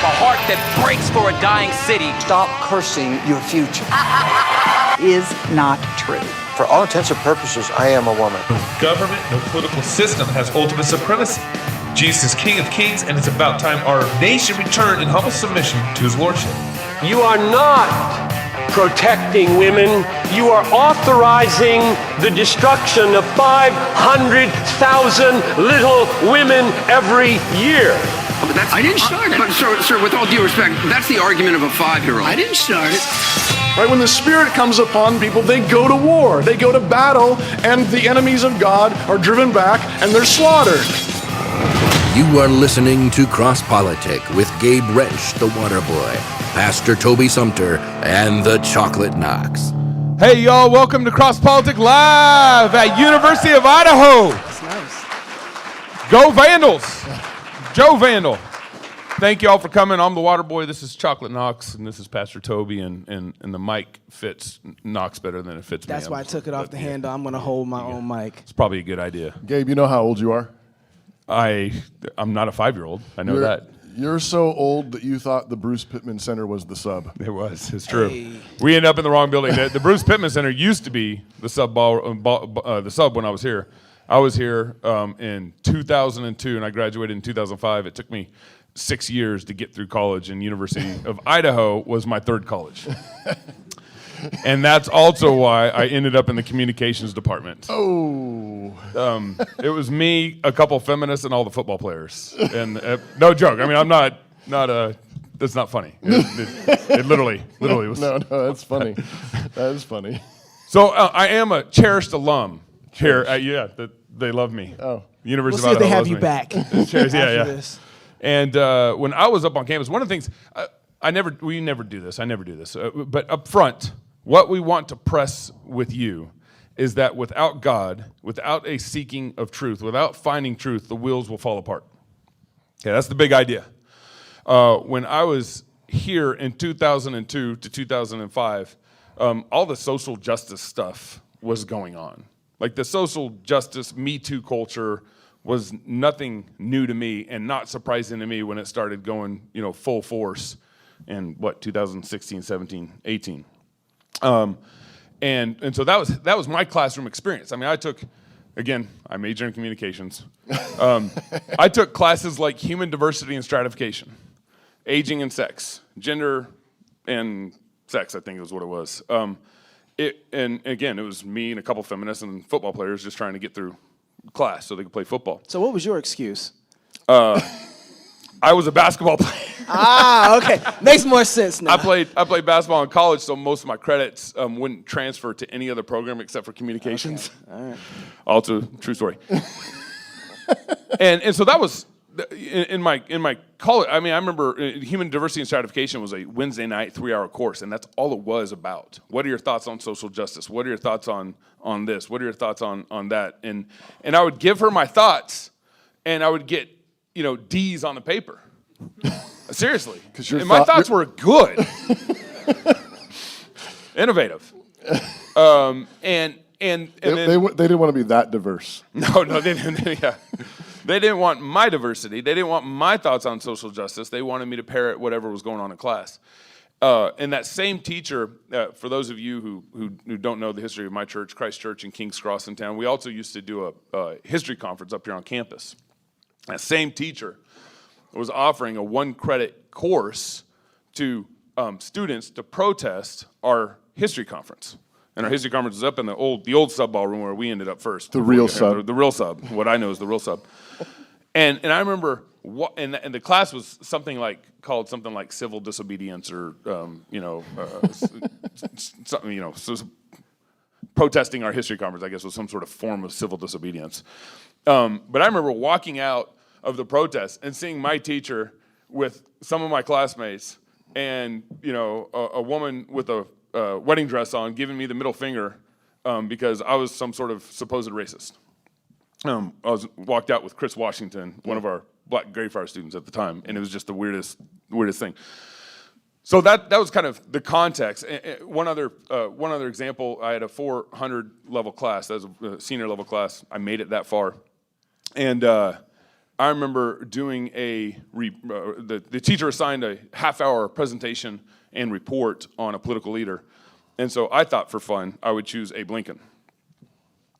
have a heart that breaks for a dying city. Stop cursing your future. Is not true. For all intents and purposes, I am a woman. No government, no political system has ultimate supremacy. Jesus is King of Kings, and it's about time our nation return in humble submission to his lordship. You are not protecting women. You are authorizing the destruction of 500,000 little women every year. But I didn't start it. But sir, with all due respect, that's the argument of a 5-year-old. I didn't start it. Right, when the Spirit comes upon people, they go to war, they go to battle, and the enemies of God are driven back and they're slaughtered. You are listening to CrossPolitic with Gabe Wrench, the Water Boy, Pastor Toby Sumter, and the Chocolate Knox. Hey, y'all, welcome to CrossPolitic Live at University of Idaho. That's nice. Go Vandals. Joe Vandal. Thank you all for coming. I'm the Water Boy. This is Chocolate Knox, and this is Pastor Toby, and the mic fits Knox better than it fits me. That's why I took it off the handle. I'm going to hold my own mic. It's probably a good idea. Gabe, you know how old you are? I'm not a 5-year-old. I know that. You're so old that you thought the Bruce Pittman Center was the Sub. It was. It's true. Hey. We ended up in the wrong building. The Bruce Pittman Center used to be the Sub the Sub when I was here. I was here in 2002, and I graduated in 2005. It took me 6 years to get through college, and University of Idaho was my third college. And that's also why I ended up in the communications department. Oh. It was me, a couple feminists, and all the football players. And no joke. I mean, I'm not that's not funny. It literally was. No, that's funny. That is funny. So I am a cherished alum here. They love me. Oh. University we'll of Idaho. See if they have you back. Yeah. This. And when I was up on campus, one of the things we never do this. I never do this. But up front, what we want to press with you is that without God, without a seeking of truth, without finding truth, the wheels will fall apart. Okay, that's the big idea. When I was here in 2002 to 2005, all the social justice stuff was going on. Like the social justice Me Too culture was nothing new to me and not surprising to me when it started going, full force in 2016, 17, 18. And so that was my classroom experience. I mean, I majored in communications. I took classes like human diversity and stratification, aging and sex, gender and sex, I think is what it was. And again, it was me and a couple feminists and football players just trying to get through class so they could play football. So what was your excuse? I was a basketball player. Okay. Makes more sense now. I played basketball in college, so most of my credits wouldn't transfer to any other program except for communications. Okay. All right. Also, true story. and so that was in my college. I mean, I remember human diversity and stratification was a Wednesday night 3-hour course, and that's all it was about. What are your thoughts on social justice? What are your thoughts on this? What are your thoughts on that? And I would give her my thoughts, and I would get D's on the paper. Seriously, and my thoughts were good, innovative, and then they didn't want to be that diverse. No, they didn't. Yeah, they didn't want my diversity. They didn't want my thoughts on social justice. They wanted me to parrot whatever was going on in class. And that same teacher, for those of you who don't know the history of my church, Christ Church in Kings Cross in town, we also used to do a history conference up here on campus. That same teacher was offering a 1-credit course to students to protest our history conference. And our history conference was up in the old sub ballroom where we ended up first. The real sub. The real sub. What I know is the real sub. And I remember, and the class was called something like civil disobedience or something, so protesting our history conference, I guess, was some sort of form of civil disobedience. But I remember walking out of the protest and seeing my teacher with some of my classmates and, a woman with a wedding dress on giving me the middle finger because I was some sort of supposed racist. I walked out with Chris Washington, one of our Black Greyfriar students at the time, and it was just the weirdest thing. So that was kind of the context. One other example, I had a 400 level class. That was a senior level class. I made it that far, and I remember doing the teacher assigned a half-hour presentation and report on a political leader. And so I thought for fun I would choose Abe Lincoln.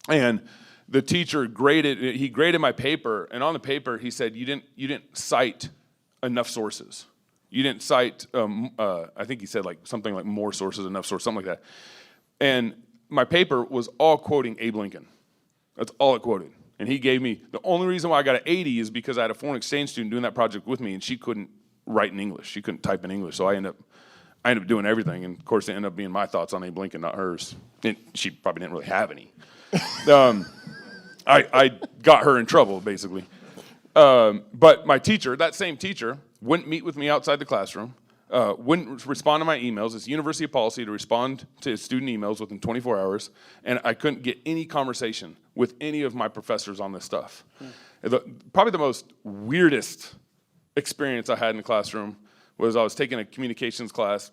And the teacher graded my paper, and on the paper he said, you didn't cite enough sources. You didn't cite, I think he said like something like more sources, enough sources, something like that. And my paper was all quoting Abe Lincoln. That's all it quoted. And he gave me, the only reason why I got an 80 is because I had a foreign exchange student doing that project with me, and she couldn't write in English. She couldn't type in English, so I ended up doing everything. And of course, it ended up being my thoughts on Abe Lincoln, not hers. And she probably didn't really have any. I got her in trouble, basically. But my teacher, that same teacher, wouldn't meet with me outside the classroom, wouldn't respond to my emails. It's university policy to respond to student emails within 24 hours, and I couldn't get any conversation with any of my professors on this stuff. Probably the most weirdest experience I had in the classroom was I was taking a communications class,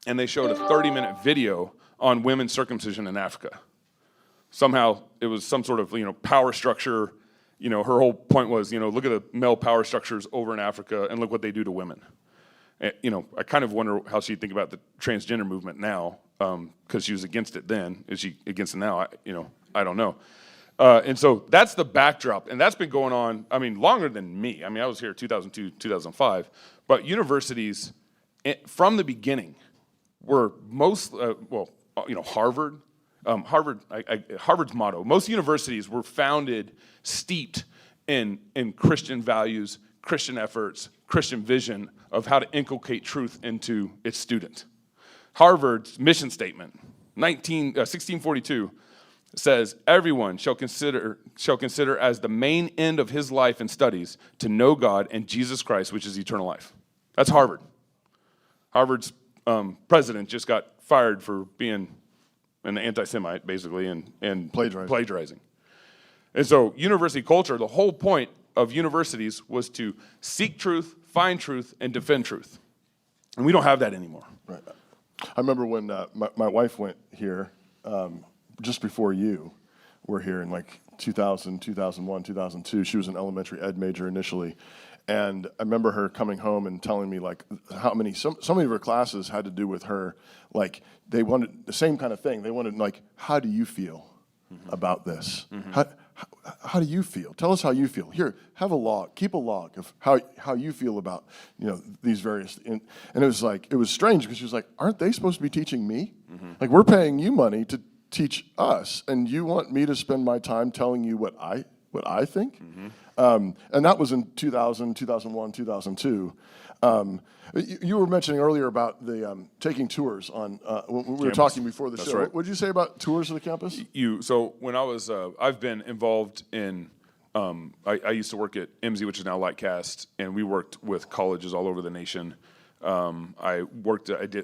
and they showed a 30-minute video on women's circumcision in Africa. Somehow it was some sort of power structure. Her whole point was look at the male power structures over in Africa and look what they do to women. I kind of wonder how she'd think about the transgender movement now, because she was against it then. Is she against it now? I don't know. And so that's the backdrop, and that's been going on, longer than me. I was here 2002, 2005, but universities from the beginning were Harvard. Harvard's motto, most universities were founded steeped in Christian values, Christian efforts, Christian vision of how to inculcate truth into its student. Harvard's mission statement, 1642, says, everyone shall consider as the main end of his life and studies to know God and Jesus Christ, which is eternal life. That's Harvard. Harvard's president just got fired for being an anti-Semite, basically, and plagiarizing. And so university culture, the whole point of universities was to seek truth, find truth, and defend truth. And we don't have that anymore. Right. I remember when my wife went here just before you were here in like 2000, 2001, 2002. She was an elementary ed major initially. And I remember her coming home and telling me like how many, so many of her classes had to do with her, like they wanted the same kind of thing. They wanted like, how do you feel about this? How do you feel? Tell us how you feel. Here, have a log, keep a log of how you feel about these various, and it was like, it was strange because she was like, aren't they supposed to be teaching me? Like we're paying you money to teach us, and you want me to spend my time telling you what I think? And that was in 2000, 2001, 2002. You were mentioning earlier about the taking tours on, when we were talking before the show. Right. What did you say about tours of the campus? So when I was, I've been involved in, I used to work at MZ, which is now Lightcast, and we worked with colleges all over the nation. I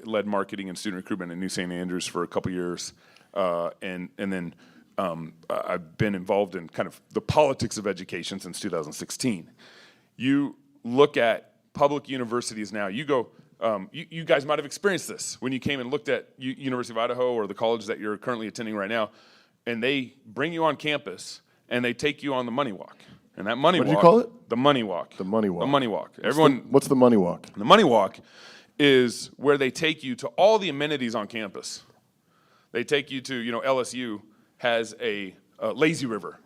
led marketing and student recruitment at New St. Andrews for a couple years. And then I've been involved in kind of the politics of education since 2016. You look at public universities now, you go, you guys might have experienced this when you came and looked at University of Idaho or the college that you're currently attending right now, and they bring you on campus and they take you on the money walk. And that money walk. What do you call it? The money walk. The money walk. The money walk. What's the money walk? The money walk is where they take you to all the amenities on campus. They take you to, LSU has a lazy river,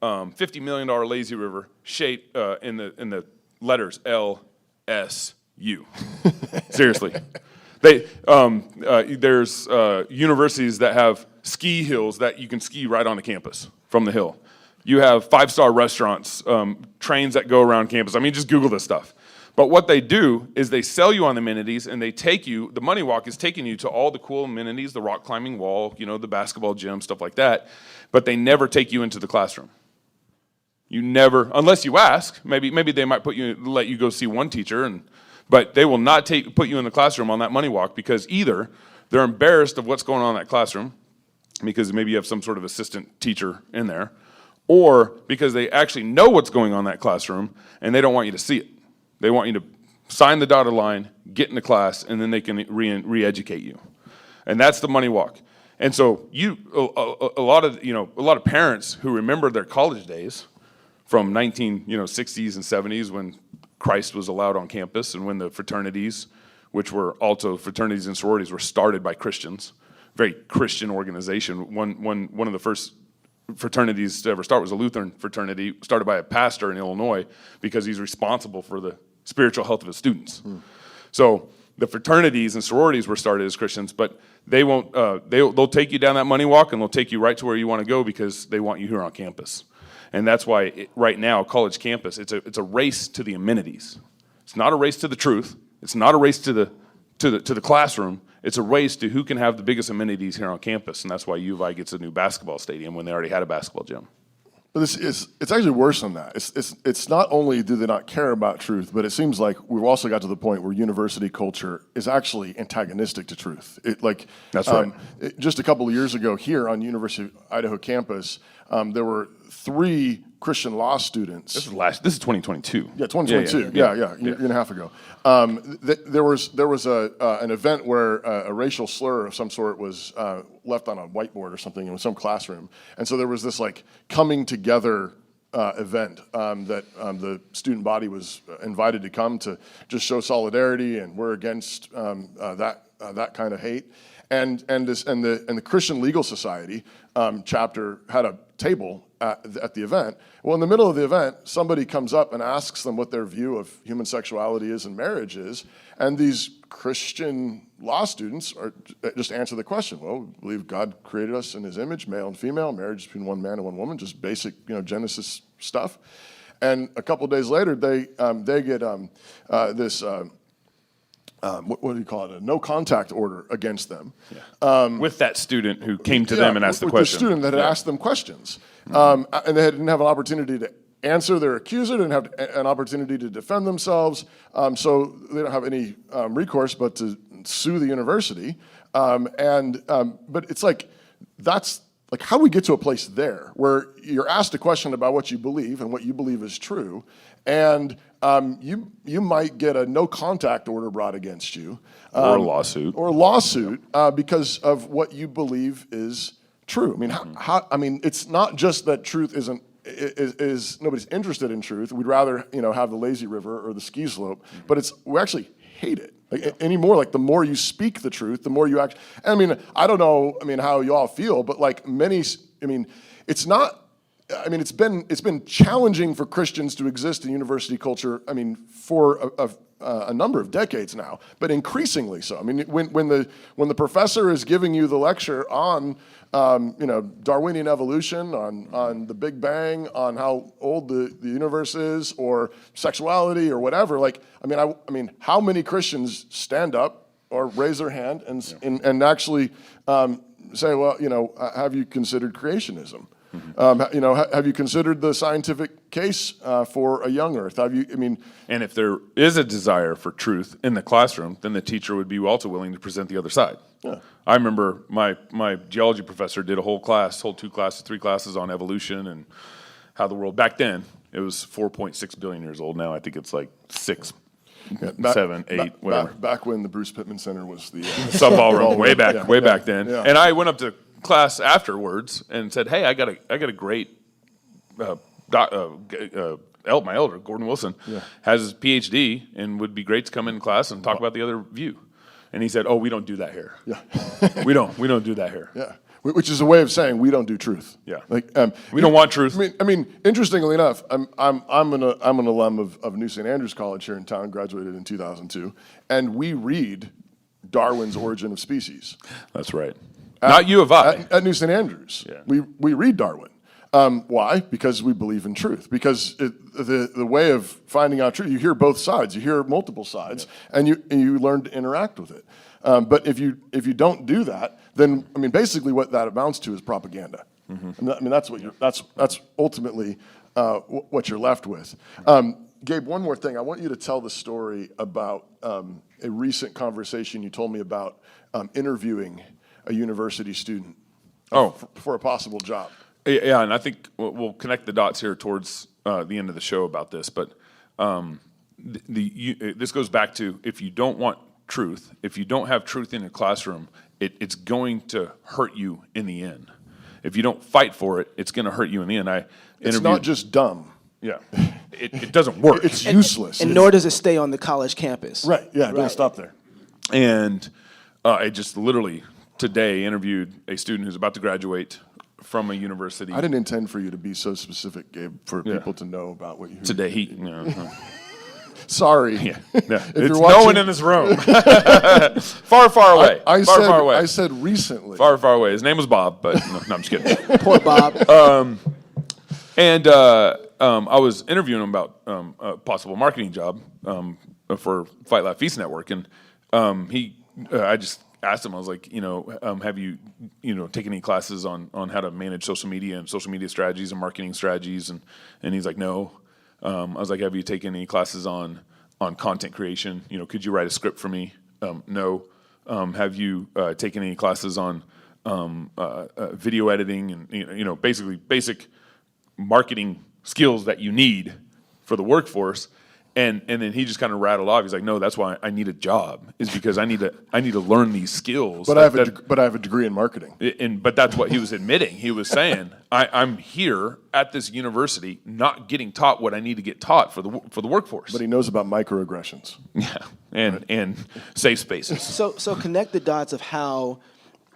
$50 million lazy river shaped in the letters LSU. Seriously. There's universities that have ski hills that you can ski right on the campus from the hill. You have 5-star restaurants, trains that go around campus. Just Google this stuff. But what they do is they sell you on the amenities, and they take you, the money walk is taking you to all the cool amenities, the rock climbing wall, the basketball gym, stuff like that, but they never take you into the classroom. You never, unless you ask, maybe they might let you go see one teacher, but they will not put you in the classroom on that money walk, because either they're embarrassed of what's going on in that classroom, because maybe you have some sort of assistant teacher in there, or because they actually know what's going on in that classroom, and they don't want you to see it. They want you to sign the dotted line, get into class, and then they can re-educate you. And that's the money walk. And so a lot of parents who remember their college days from 60s and 70s when Christ was allowed on campus and when the fraternities, which were also fraternities and sororities, were started by Christians, very Christian organization. One of the first fraternities to ever start was a Lutheran fraternity started by a pastor in Illinois because he's responsible for the spiritual health of his students. So the fraternities and sororities were started as Christians, but they won't. They'll take you down that money walk and they'll take you right to where you want to go because they want you here on campus. And that's why right now, college campus, it's a race to the amenities. It's not a race to the truth. It's not a race to the classroom. It's a race to who can have the biggest amenities here on campus, and that's why U of I gets a new basketball stadium when they already had a basketball gym. But it's actually worse than that. It's not only do they not care about truth, but it seems like we've also got to the point where university culture is actually antagonistic to truth. That's right. Just a couple of years ago here on University of Idaho campus, there were 3 Christian law students. This is 2022. Yeah, 2022. Yeah, a year and a half ago. There was an event where a racial slur of some sort was left on a whiteboard or something in some classroom, and so there was this coming together event that the student body was invited to come to just show solidarity, and we're against that kind of hate. And the Christian Legal Society chapter had a table at the event. Well, in the middle of the event, somebody comes up and asks them what their view of human sexuality is and marriage is, and these Christian law students just answer the question. Well, we believe God created us in His image, male and female, marriage between one man and one woman, just basic Genesis stuff. And a couple of days later, they get this. What do you call it? A no contact order against them. With that student who came to them and asked the question. With the student that had asked them questions. And they didn't have an opportunity to answer their accuser, didn't have an opportunity to defend themselves, so they don't have any recourse but to sue the university. But it's that's how do we get to a place there where you're asked a question about what you believe and what you believe is true, and you might get a no contact order brought against you, or a lawsuit, because of what you believe is true. I mean, it's not just that truth is nobody's interested in truth. We'd rather have the lazy river or the ski slope, but we actually hate it. Anymore, the more you speak the truth, the more you act. I don't know. How you all feel, but it's not. It's been challenging for Christians to exist in university culture. For a number of decades now, but increasingly so. When the professor is giving you the lecture on Darwinian evolution, on the Big Bang, on how old the universe is, or sexuality, or whatever. How many Christians stand up or raise their hand and actually say, well, have you considered creationism? Have you considered the scientific case for a young Earth? And if there is a desire for truth in the classroom, then the teacher would be also willing to present the other side. Yeah. I remember my geology professor did a whole 3 classes on evolution and how the world, back then, it was 4.6 billion years old. Now I think it's 6, 7, 8, whatever. Back when the Bruce Pittman Center was the sub-ballroom, way back then. Yeah. And I went up to class afterwards and said, "Hey, I got a great my elder Gordon Wilson has his PhD and would be great to come in class and talk about the other view." And he said, "Oh, we don't do that here. Yeah, we don't do that here. Yeah, which is a way of saying we don't do truth. Yeah, we don't want truth. Interestingly enough, I'm an alum of New St. Andrews College here in town. Graduated in 2002, and we read Darwin's Origin of Species. That's right. Not U of I. At New St. Andrews. Yeah. We read Darwin. Why? Because we believe in truth. Because the way of finding out truth, you hear both sides. You hear multiple sides, and you learn to interact with it. But if you don't do that, then basically what that amounts to is propaganda. Mm-hmm. That's ultimately what you're left with. Gabe, one more thing. I want you to tell the story about a recent conversation you told me about interviewing a university student for a possible job. Yeah, and I think we'll connect the dots here towards the end of the show about this. But this goes back to, if you don't want truth, if you don't have truth in your classroom, it's going to hurt you in the end. If you don't fight for it, it's going to hurt you in the end. It's not just dumb. Yeah. It doesn't work. It's useless. And nor does it stay on the college campus. Right, yeah, it doesn't stop there. And I just literally today interviewed a student who's about to graduate from a university. I didn't intend for you to be so specific, Gabe, for people to know about what you heard. Today, Sorry. Yeah. It's no one in this room. far, far away. Far away. I said recently. Far, far away. His name was Bob, but no, I'm just kidding. Poor Bob. And I was interviewing him about a possible marketing job for Fight Laugh Feast Network, and I just asked him. I was like, have you taken any classes on how to manage social media and social media strategies and marketing strategies? And he's like, no. I was like, have you taken any classes on content creation? Could you write a script for me? No. Have you taken any classes on video editing and basically basic marketing skills that you need for the workforce? And then he just kind of rattled off. He's like, no, that's why I need a job, is because I need to learn these skills. But I have a degree in marketing. But that's what he was admitting. He was saying, I'm here at this university not getting taught what I need to get taught for the workforce. But he knows about microaggressions. Yeah, and safe spaces. So connect the dots of how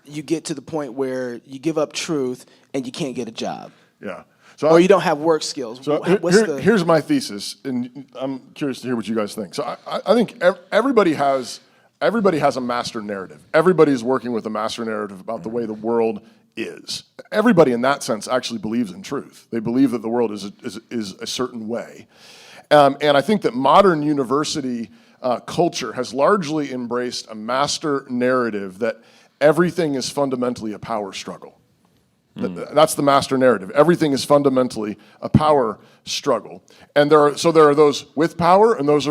you get to the point where you give up truth and you can't get a job. Yeah. Or you don't have work skills. So here's my thesis, and I'm curious to hear what you guys think. So I think everybody has a master narrative. Everybody is working with a master narrative about the way the world is. Everybody in that sense actually believes in truth. They believe that the world is a certain way. And I think that modern university culture has largely embraced a master narrative that everything is fundamentally a power struggle. That's the master narrative. Everything is fundamentally a power struggle. And there are those with power and those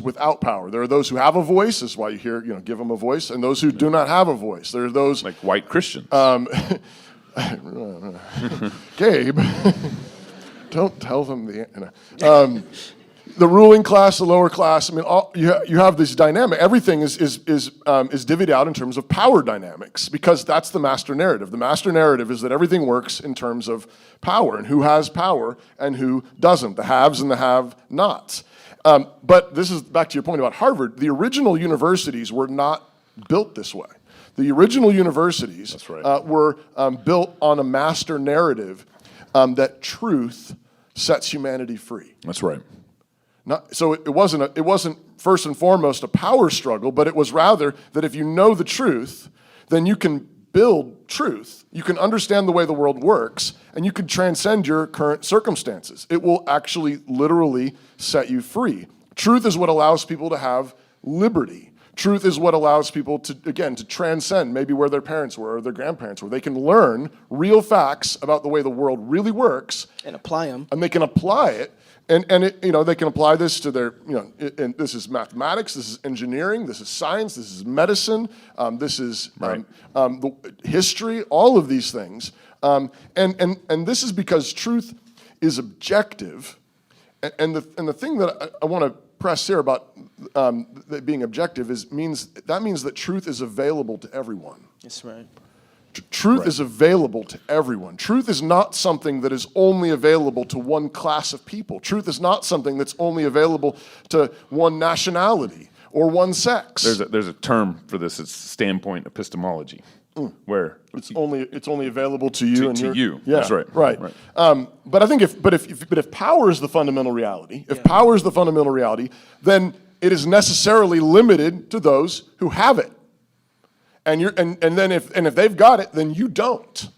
without power. There are those who have a voice, this is why you hear, give them a voice, and those who do not have a voice. There are those... Like white Christians. Gabe, don't tell them the ruling class, the lower class. I mean, you have this dynamic. Everything is divvied out in terms of power dynamics, because that's the master narrative. The master narrative is that everything works in terms of power and who has power and who doesn't, the haves and the have-nots. But this is back to your point about Harvard. The original universities were not built this way. The original universities were built on a master narrative that truth sets humanity free. That's right. So it wasn't first and foremost a power struggle, but it was rather that if you know the truth, then you can build truth. You can understand the way the world works, and you can transcend your current circumstances. It will actually literally set you free. Truth is what allows people to have liberty. Truth is what allows people to transcend maybe where their parents were or their grandparents were. They can learn real facts about the way the world really works. And apply them. And they can apply it. And they can apply this to their, and this is mathematics, this is engineering, this is science, this is medicine, this is the history, all of these things. And this is because truth is objective. And the thing that I want to press here about that being objective means that truth is available to everyone. That's right. Truth is available to everyone. Truth is not something that is only available to one class of people. Truth is not something that's only available to one nationality or one sex. There's a term for this. It's standpoint epistemology, where it's only available to you to you. Yeah, that's right. Right. But I think if power is the fundamental reality, then it is necessarily limited to those who have it. And then if they've got it, then you don't,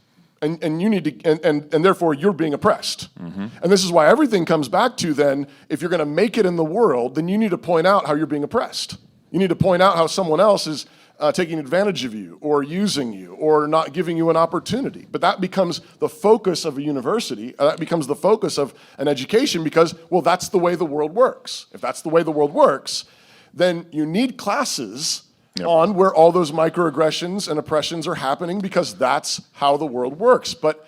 and you need to, and therefore you're being oppressed. Mm-hmm. And this is why everything comes back to then, if you're going to make it in the world, then you need to point out how you're being oppressed. You need to point out how someone else is taking advantage of you, or using you, or not giving you an opportunity. But that becomes the focus of a university. That becomes the focus of an education, because that's the way the world works. If that's the way the world works, then you need classes on where all those microaggressions and oppressions are happening, because that's how the world works. But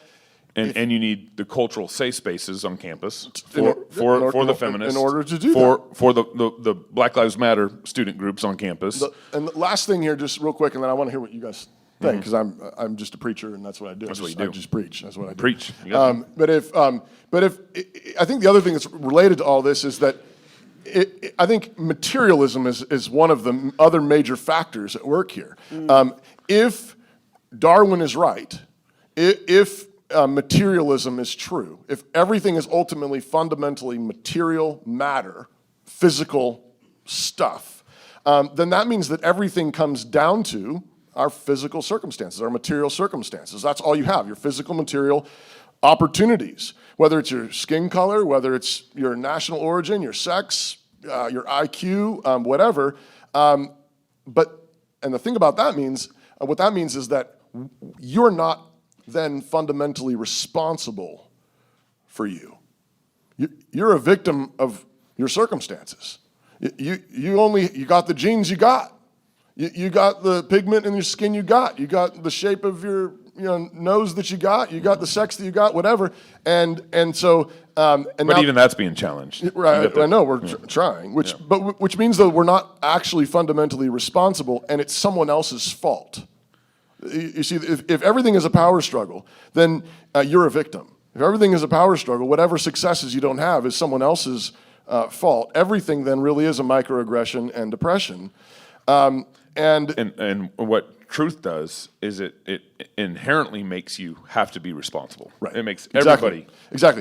and you need the cultural safe spaces on campus for the feminists, in order to do that. For the Black Lives Matter student groups on campus. And the last thing here, just real quick, and then I want to hear what you guys thing because I'm just a preacher and that's what I do. That's what you do. I just preach. That's what I do. Preach. But if I think the other thing that's related to all this is that I think materialism is one of the other major factors at work here. If Darwin is right, if materialism is true, if everything is ultimately fundamentally material matter, physical stuff, then that means that everything comes down to our physical circumstances, our material circumstances. That's all you have, your physical material opportunities, whether it's your skin color, whether it's your national origin, your sex, your IQ, whatever. And the thing about that means, what that means is that you're not then fundamentally responsible for you. You're a victim of your circumstances. You got the genes you got. You got the pigment in your skin you got the shape of your nose that you got the sex that you got, whatever. And even that's being challenged. Right, I know, we're trying, which means that we're not actually fundamentally responsible and it's someone else's fault. You see, if everything is a power struggle, then you're a victim. If everything is a power struggle, whatever successes you don't have is someone else's fault. Everything then really is a microaggression and depression. And what truth does is it inherently makes you have to be responsible. Right. It makes everybody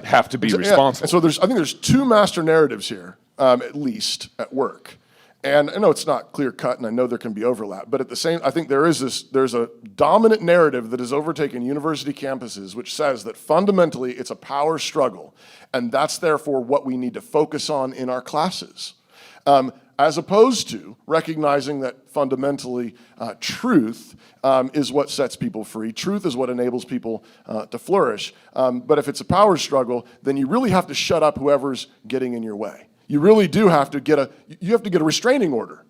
have to be responsible. And so I think there's two master narratives here, at least at work. And I know it's not clear cut, and I know there can be overlap, but I think there's a dominant narrative that has overtaken university campuses, which says that fundamentally it's a power struggle, and that's therefore what we need to focus on in our classes. As opposed to recognizing that fundamentally truth is what sets people free. Truth is what enables people to flourish. But if it's a power struggle, then you really have to shut up whoever's getting in your way. You really do have to get a restraining order.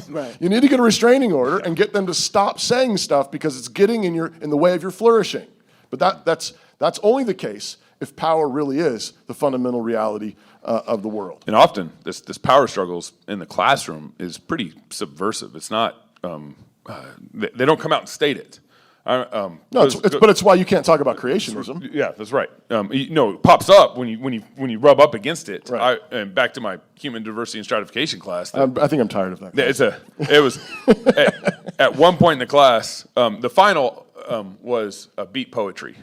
Right. You need to get a restraining order and get them to stop saying stuff because it's getting in the way of your flourishing. But that's only the case if power really is the fundamental reality of the world. And often, this power struggles in the classroom is pretty subversive. It's not, they don't come out and state it. No, but it's why you can't talk about creationism. Yeah, that's right. It pops up when you rub up against it. Right. And back to my human diversity and stratification class. I think I'm tired of that. It was at one point in the class. The final was beat poetry.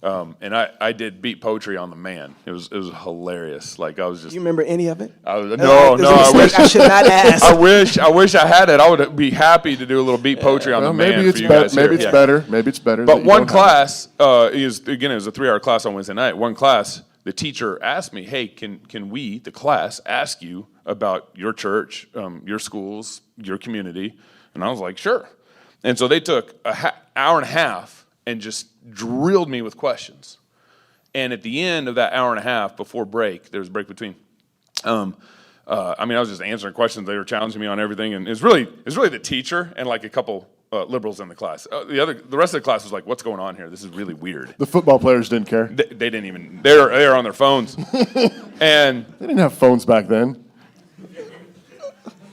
And I did beat poetry on the man. It was hilarious. Like I was just. You remember any of it? I wish I should not ask. I wish I had it. I would be happy to do a little beat poetry on the man. Maybe it's better. Maybe it's better. But one class it was a 3-hour class on Wednesday night. One class, the teacher asked me, "Hey, can we, the class, ask you about your church, your schools, your community?" And I was like, "Sure." And so they took an hour and a half and just drilled me with questions. And at the end of that hour and a half, before break, there was a break between. I was just answering questions. They were challenging me on everything, and it's really the teacher and like a couple liberals in the class. The rest of the class was like, "What's going on here? This is really weird." The football players didn't care. They didn't even. They were on their phones, and they didn't have phones back then.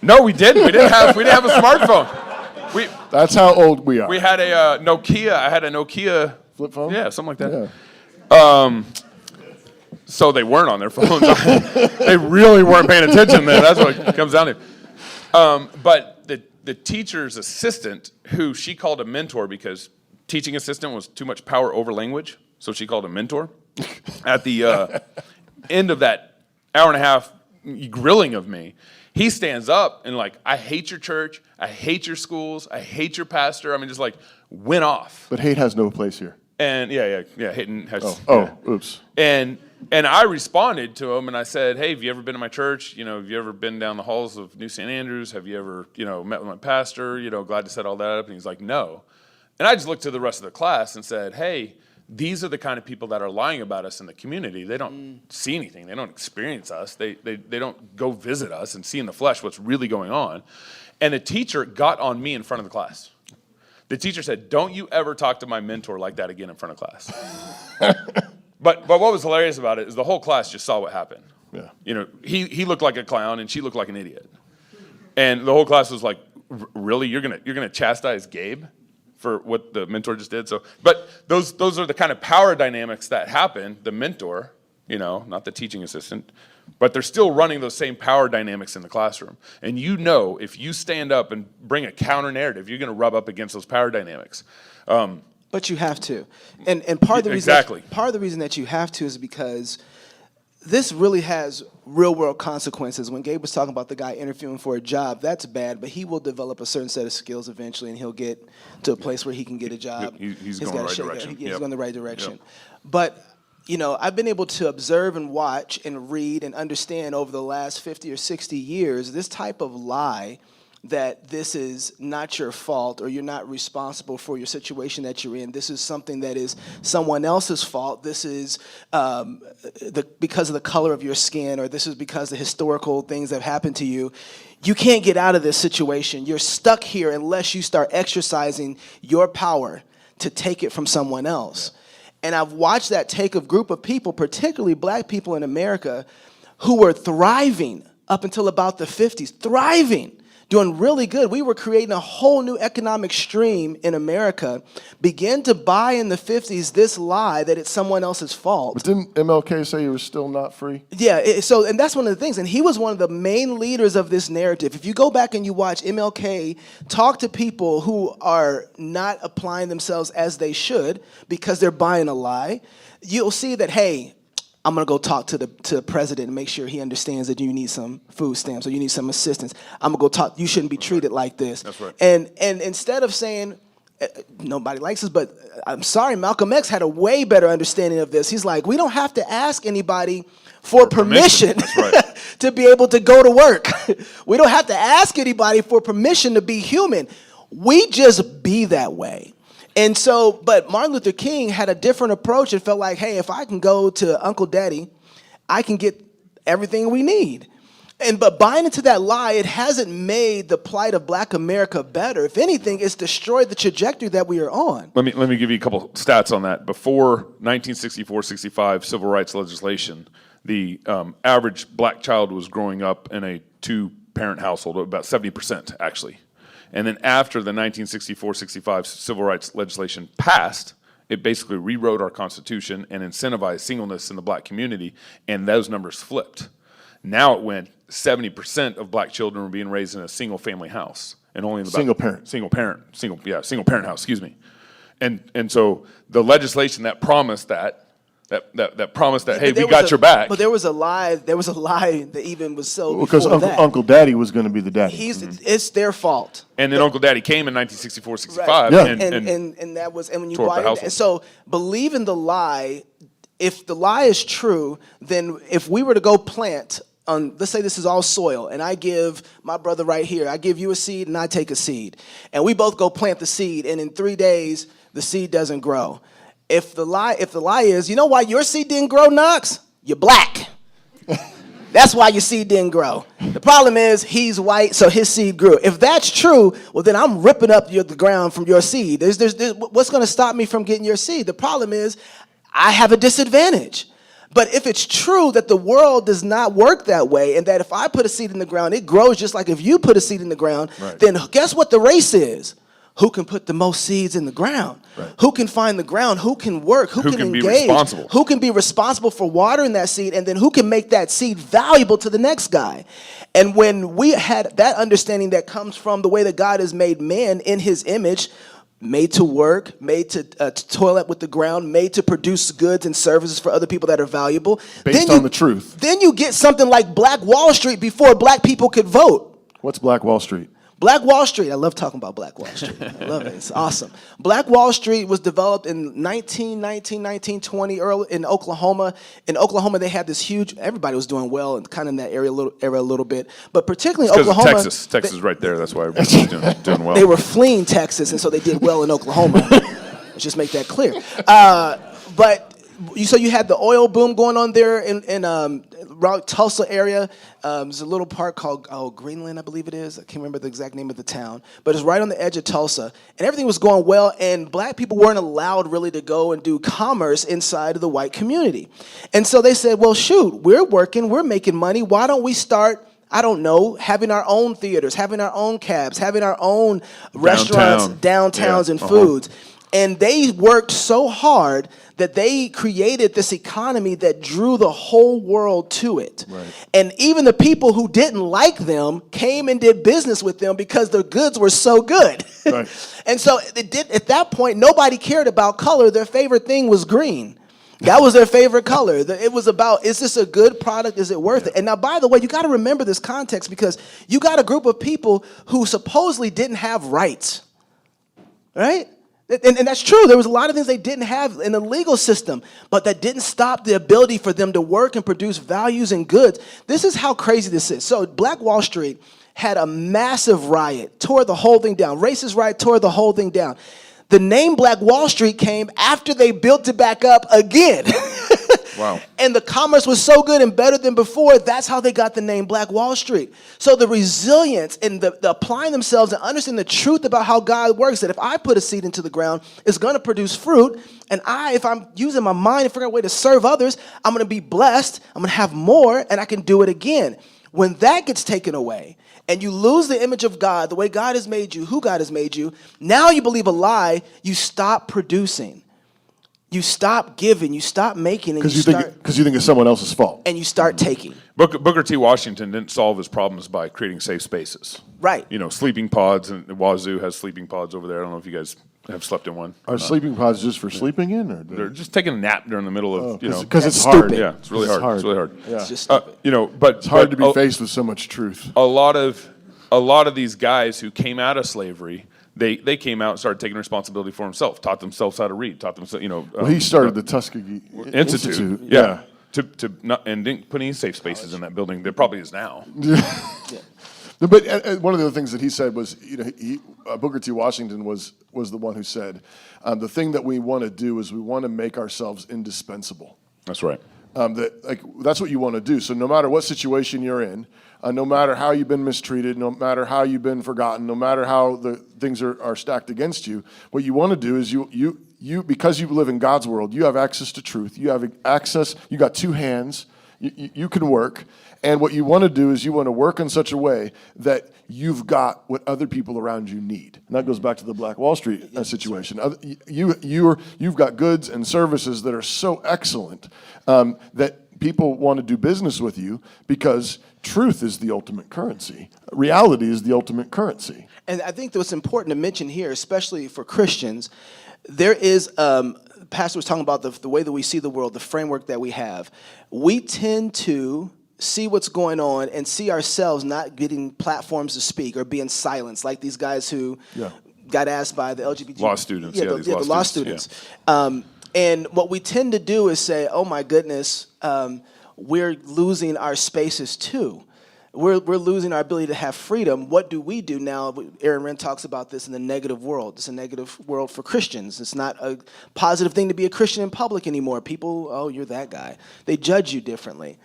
No, we didn't. We didn't have a smartphone. That's how old we are. We had a Nokia. I had a Nokia flip phone. Yeah, something like that. Yeah. So they weren't on their phones. They really weren't paying attention then. That's what it comes down to. But the teacher's assistant, who she called a mentor because teaching assistant was too much power over language, so she called a mentor. At the end of that hour and a half grilling of me, he stands up and like, "I hate your church. I hate your schools. I hate your pastor." I mean, just like went off. But hate has no place here. And hating has. Oops. And I responded to him and I said, "Hey, have you ever been to my church? Have you ever been down the halls of New St. Andrews? Have you ever, met with my pastor? Glad to set all that up." And he's like, "No." And I just looked to the rest of the class and said, "Hey, these are the kind of people that are lying about us in the community. They don't see anything. They don't experience us. They don't go visit us and see in the flesh what's really going on." And the teacher got on me in front of the class. The teacher said, "Don't you ever talk to my mentor like that again in front of class." But what was hilarious about it is the whole class just saw what happened. Yeah. He looked like a clown and she looked like an idiot. And the whole class was like, "Really? You're gonna chastise Gabe for what the mentor just did. So, but those are the kind of power dynamics that happen. The mentor, not the teaching assistant, but they're still running those same power dynamics in the classroom. And if you stand up and bring a counter narrative, you're going to rub up against those power dynamics. But you have to, and part of the reason that you have to is because this really has real world consequences. When Gabe was talking about the guy interviewing for a job, that's bad, but he will develop a certain set of skills eventually, and he'll get to a place where he can get a job. He's going the right direction. He's going the right direction. But I've been able to observe and watch and read and understand over the last 50 or 60 years this type of lie that this is not your fault or you're not responsible for your situation that you're in. This is something that is someone else's fault. This is because of the color of your skin, or this is because of historical things that have happened to you. You can't get out of this situation. You're stuck here unless you start exercising your power to take it from someone else. And I've watched that take a group of people, particularly black people in America, who were thriving up until about the 50s, thriving, doing really good. We were creating a whole new economic stream in America, began to buy in the 50s this lie that it's someone else's fault. But didn't MLK say he was still not free? Yeah, and that's one of the things. And he was one of the main leaders of this narrative. If you go back and you watch MLK talk to people who are not applying themselves as they should because they're buying a lie, you'll see that, hey, I'm gonna go talk to the president and make sure he understands that you need some food stamps or you need some assistance. I'm gonna go talk. You shouldn't be treated like this. That's right. And instead of saying nobody likes this, but I'm sorry, Malcolm X had a way better understanding of this. He's like, we don't have to ask anybody for permission That's right. to be able to go to work. We don't have to ask anybody for permission to be human. We just be that way. And so, but Martin Luther King had a different approach and felt like, hey, if I can go to Uncle Daddy, I can get everything we need. But buying into that lie, it hasn't made the plight of black America better. If anything, it's destroyed the trajectory that we are on. Let me give you a couple stats on that. Before 1964-65 civil rights legislation, the average black child was growing up in a two-parent household, about 70% actually. And then after the 1964-65 civil rights legislation passed, it basically rewrote our Constitution and incentivized singleness in the black community, and those numbers flipped. Now it went 70% of black children were being raised in a single-family house, and only in the single parent house. Excuse me. And so the legislation that promised that promised that, hey, we got your back. But there was a lie that even was so because Uncle Daddy was going to be the daddy. It's their fault. And then Uncle Daddy came in 1964-65. Right. Yeah. And that was, and when you buy it, and so believe in the lie. If the lie is true, then if we were to go plant on, let's say this is all soil, and I give my brother right here, I give you a seed and I take a seed, and we both go plant the seed, and in 3 days the seed doesn't grow. If the lie is, you know why your seed didn't grow, Knox? You're black. That's why your seed didn't grow. The problem is he's white, so his seed grew. If that's true, well then I'm ripping up the ground from your seed. There's what's going to stop me from getting your seed? The problem is I have a disadvantage. But if it's true that the world does not work that way, and that if I put a seed in the ground, it grows just like if you put a seed in the ground, right, then guess what the race is? Who can put the most seeds in the ground? Right. Who can find the ground? Who can work? Who can engage? Be responsible? Who can be responsible for watering that seed? And then who can make that seed valuable to the next guy? And when we had that understanding that comes from the way that God has made man in his image, made to work, made to toil with the ground, made to produce goods and services for other people that are valuable. Based on the truth. Then you get something like Black Wall Street before black people could vote. What's Black Wall Street? Black Wall Street, I love talking about Black Wall Street. I love it. It's awesome. Black Wall Street was developed in 1920, early in Oklahoma. In Oklahoma, they had this huge, everybody was doing well and kind of in that area a little bit. But particularly in Oklahoma. Texas is right there. That's why everybody's doing well. They were fleeing Texas, and so they did well in Oklahoma. Let's just make that clear. So you had the oil boom going on there in around Tulsa area. There's a little park called Greenland, I believe it is. I can't remember the exact name of the town, but it's right on the edge of Tulsa, and everything was going well. And black people weren't allowed really to go and do commerce inside of the white community, and so they said, "Well, shoot, we're working, we're making money. Why don't we start I don't know, having our own theaters, having our own cabs, having our own restaurants, downtowns, and foods. And they worked so hard that they created this economy that drew the whole world to it. Right. And even the people who didn't like them came and did business with them because their goods were so good. Right. And so at that point, nobody cared about color. Their favorite thing was green. That was their favorite color. It was about, is this a good product? Is it worth it? And now, by the way, you got to remember this context, because you got a group of people who supposedly didn't have rights, right? And that's true. There was a lot of things they didn't have in the legal system, but that didn't stop the ability for them to work and produce values and goods. This is how crazy this is. So Black Wall Street had a massive riot, tore the whole thing down. Racist riot, tore the whole thing down. The name Black Wall Street came after they built it back up again. Wow. And the commerce was so good and better than before, that's how they got the name Black Wall Street. So the resilience and the applying themselves and understanding the truth about how God works, that if I put a seed into the ground, it's going to produce fruit. And if I'm using my mind and figure out a way to serve others, I'm going to be blessed, I'm going to have more, and I can do it again. When that gets taken away, and you lose the image of God, the way God has made you, who God has made you, now you believe a lie, you stop producing. You stop giving, you stop making, and you think it's someone else's fault. And you start taking. Booker T. Washington didn't solve his problems by creating safe spaces. Right. You know, sleeping pods, and Wazoo has sleeping pods over there. I don't know if you guys have slept in one. Are sleeping pods just for sleeping in, or they're just taking a nap during the middle of because it's hard. Yeah, it's really hard. It's really hard. Yeah. It's just stupid. But it's hard to be faced with so much truth. A lot of these guys who came out of slavery, they came out and started taking responsibility for themselves, taught themselves how to read, taught themselves, well, he started the Tuskegee Institute. Yeah. And didn't put any safe spaces in that building. There probably is now. But one of the other things that he said was, Booker T. Washington was the one who said, the thing that we want to do is we want to make ourselves indispensable. That's right. That's what you want to do. So no matter what situation you're in, no matter how you've been mistreated, no matter how you've been forgotten, no matter how the things are stacked against you, what you want to do is you because you live in God's world, you have access to truth. You have access. You got two hands. You can work. And what you want to do is you want to work in such a way that you've got what other people around you need. And that goes back to the Black Wall Street situation. You've got goods and services that are so excellent that people want to do business with you because truth is the ultimate currency. Reality is the ultimate currency. And I think what's important to mention here, especially for Christians, there is, Pastor was talking about the way that we see the world, the framework that we have. We tend to see what's going on and see ourselves not getting platforms to speak or being silenced, like these guys who got asked by the LGBT law students. The law students. Yeah. And what we tend to do is say, oh my goodness, we're losing our spaces too. We're losing our ability to have freedom. What do we do now? Aaron Wren talks about this in the negative world. It's a negative world for Christians. It's not a positive thing to be a Christian in public anymore. People, oh, you're that guy. They judge you differently.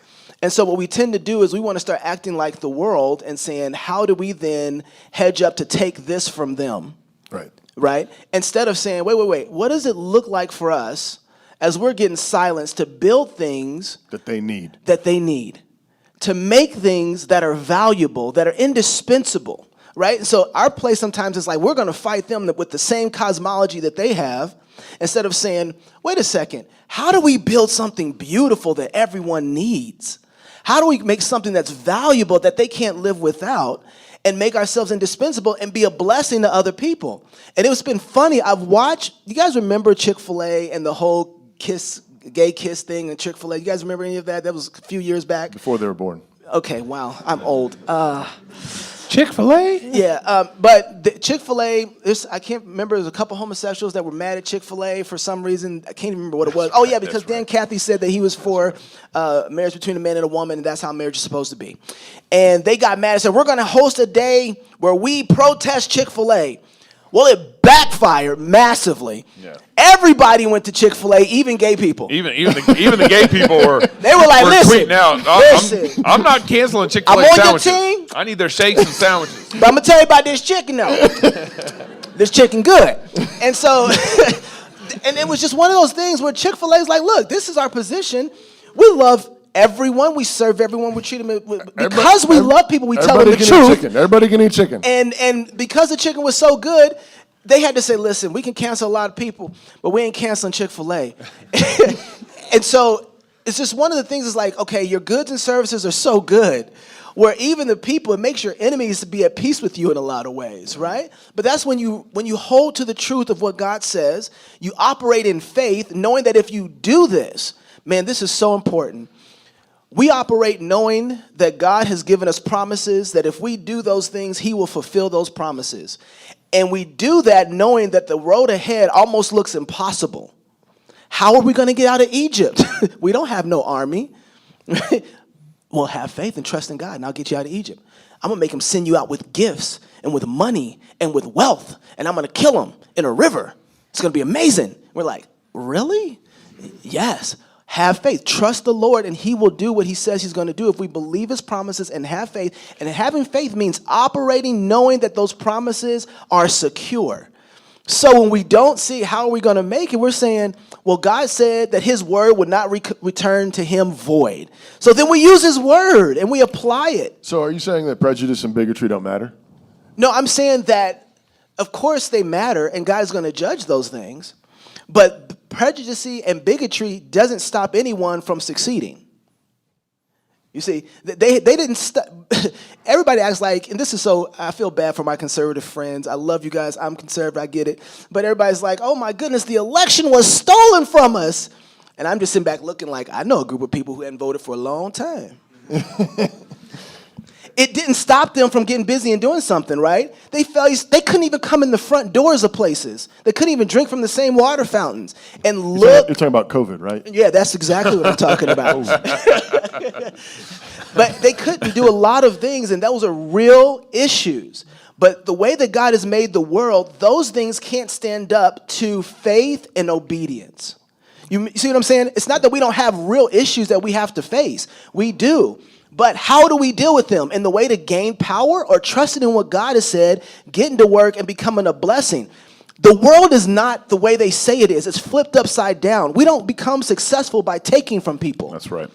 And so what we tend to do is we want to start acting like the world and saying, how do we then hedge up to take this from them? Right? Instead of saying, wait, what does it look like for us as we're getting silenced to build things that they need, to make things that are valuable, that are indispensable, right? And so our place sometimes is like, we're going to fight them with the same cosmology that they have, instead of saying, wait a second, how do we build something beautiful that everyone needs? How do we make something that's valuable that they can't live without and make ourselves indispensable and be a blessing to other people? And it's been funny. I've watched, you guys remember Chick-fil-A and the whole gay kiss thing in Chick-fil-A? You guys remember any of that? That was a few years back. Before they were born. Okay, wow, I'm old. Chick-fil-A? Yeah, but Chick-fil-A, I can't remember, there's a couple homosexuals that were mad at Chick-fil-A for some reason. I can't even remember what it was. Oh yeah, because Dan Cathy said that he was for marriage between a man and a woman, and that's how marriage is supposed to be. And they got mad and said, we're going to host a day where we protest Chick-fil-A. Well, it backfired massively. Yeah. Everybody went to Chick-fil-A, even gay people. Even the gay people were. They were like, listen, tweeting out. I'm not canceling Chick-fil-A sandwiches. I'm on your team. I need their shakes and sandwiches. But I'm gonna tell you about this chicken though. This chicken good. And so, and it was just one of those things where Chick-fil-A is like, look, this is our position. We love everyone. We serve everyone. We treat them because we love people. We tell them the truth. Everybody can eat chicken. And because the chicken was so good, they had to say, listen, we can cancel a lot of people, but we ain't canceling Chick-fil-A. And so it's just one of the things is like, okay, your goods and services are so good where even the people, it makes your enemies to be at peace with you in a lot of ways, right? But that's when you hold to the truth of what God says, you operate in faith, knowing that if you do this, man, this is so important. We operate knowing that God has given us promises, that if we do those things, he will fulfill those promises. And we do that knowing that the road ahead almost looks impossible. How are we going to get out of Egypt? We don't have no army. Well, have faith and trust in God, and I'll get you out of Egypt. I'm going to make him send you out with gifts and with money and with wealth, and I'm going to kill him in a river. It's going to be amazing. We're like, really? Yes. Have faith. Trust the Lord, and he will do what he says he's going to do if we believe his promises and have faith. And having faith means operating knowing that those promises are secure. So when we don't see how are we going to make it, we're saying, well, God said that his word would not return to him void. So then we use his word and we apply it. So are you saying that prejudice and bigotry don't matter? No, I'm saying that, of course, they matter, and God's going to judge those things. But prejudice and bigotry doesn't stop anyone from succeeding. You see, they didn't stop. Everybody acts like, and this is so, I feel bad for my conservative friends. I love you guys. I'm conservative. I get it. But everybody's like, oh my goodness, the election was stolen from us. And I'm just sitting back looking like, I know a group of people who hadn't voted for a long time. It didn't stop them from getting busy and doing something, right? They couldn't even come in the front doors of places. They couldn't even drink from the same water fountains. And look, you're talking about COVID, right? Yeah, that's exactly what I'm talking about. But they couldn't do a lot of things, and those are real issues. But the way that God has made the world, those things can't stand up to faith and obedience. You see what I'm saying? It's not that we don't have real issues that we have to face. We do. But how do we deal with them? In the way to gain power or trusting in what God has said, getting to work and becoming a blessing? The world is not the way they say it is. It's flipped upside down. We don't become successful by taking from people. That's right.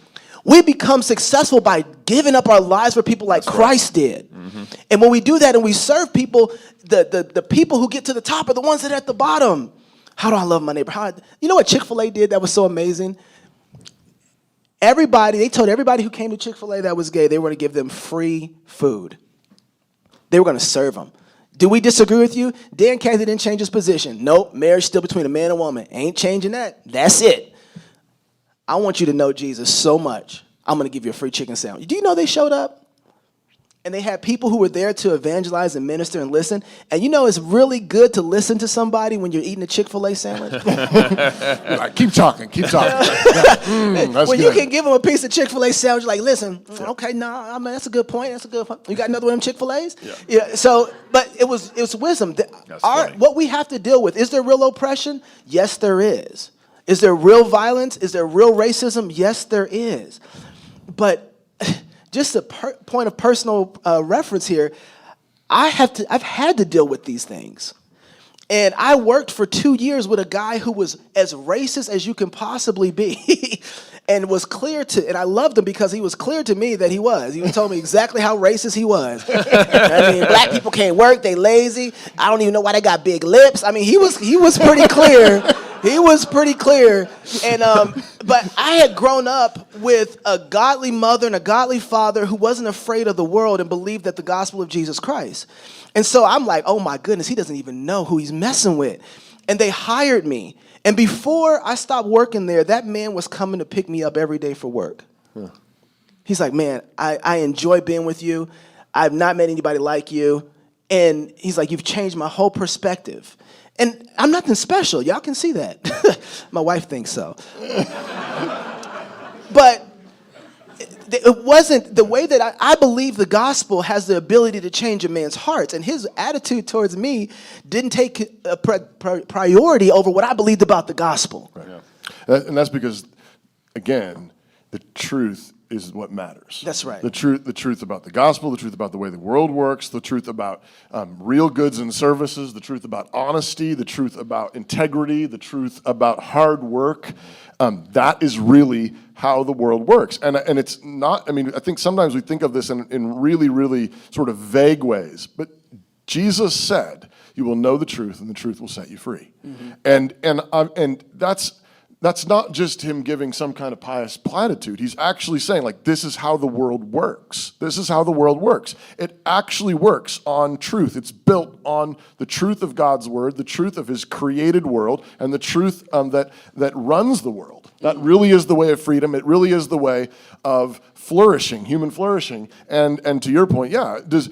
We become successful by giving up our lives for people like Christ did. Mm-hmm. And when we do that and we serve people, the people who get to the top are the ones that are at the bottom. How do I love my neighbor? You know what Chick-fil-A did that was so amazing? They told everybody who came to Chick-fil-A that was gay, they were going to give them free food. They were going to serve them. Do we disagree with you? Dan Cathy didn't change his position. Nope, marriage still between a man and woman. Ain't changing that. That's it. I want you to know Jesus so much. I'm going to give you a free chicken sandwich. Do you know they showed up? And they had people who were there to evangelize and minister and listen. And you know it's really good to listen to somebody when you're eating a Chick-fil-A sandwich. Like, keep talking. When That's you can give them a piece of Chick-fil-A sandwich, like, listen, okay, I mean, that's a good point. You got another one of them Chick-fil-A's? Yeah. So, but it was wisdom. What we have to deal with, is there real oppression? Yes, there is. Is there real violence? Is there real racism? Yes, there is. But just a point of personal reference here, I've had to deal with these things. And I worked for 2 years with a guy who was as racist as you can possibly be. And was clear and I loved him because he was clear to me that he was. He told me exactly how racist he was. I mean, black people can't work, they lazy. I don't even know why they got big lips. I mean, he was pretty clear. He was pretty clear. And but I had grown up with a godly mother and a godly father who wasn't afraid of the world and believed that the gospel of Jesus Christ. And so I'm like, oh my goodness, he doesn't even know who he's messing with. And they hired me. And before I stopped working there, that man was coming to pick me up every day for work. Huh. He's like, man, I enjoy being with you. I've not met anybody like you. And he's like, you've changed my whole perspective. And I'm nothing special. Y'all can see that. My wife thinks so. But it wasn't the way that I believe the gospel has the ability to change a man's hearts. And his attitude towards me didn't take a priority over what I believed about the gospel. Right. Yeah. And that's because, again, the truth is what matters. That's right. The truth about the gospel, the truth about the way the world works, the truth about real goods and services, the truth about honesty, the truth about integrity, the truth about hard work. That is really how the world works. And it's not, I mean, I think sometimes we think of this in really, really sort of vague ways, but Jesus said, you will know the truth and the truth will set you free. And that's not just him giving some kind of pious platitude. He's actually saying, like, this is how the world works. This is how the world works. It actually works on truth. It's built on the truth of God's word, the truth of his created world, and the truth that runs the world. That really is the way of freedom. It really is the way of flourishing, human flourishing. And to your point, yeah, does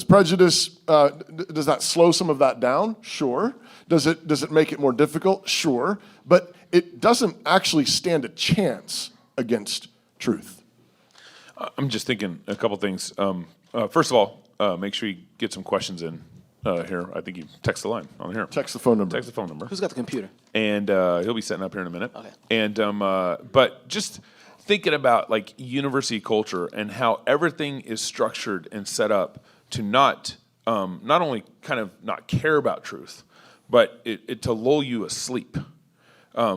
prejudice, does that slow some of that down? Sure. Does it make it more difficult? Sure. But it doesn't actually stand a chance against truth. I'm just thinking a couple things. First of all, make sure you get some questions in here. I think you text the line on here. Text the phone number. Text the phone number. Who's got the computer? And he'll be setting up here in a minute. Okay. And but just thinking about like university culture and how everything is structured and set up to not only kind of not care about truth, but it to lull you asleep.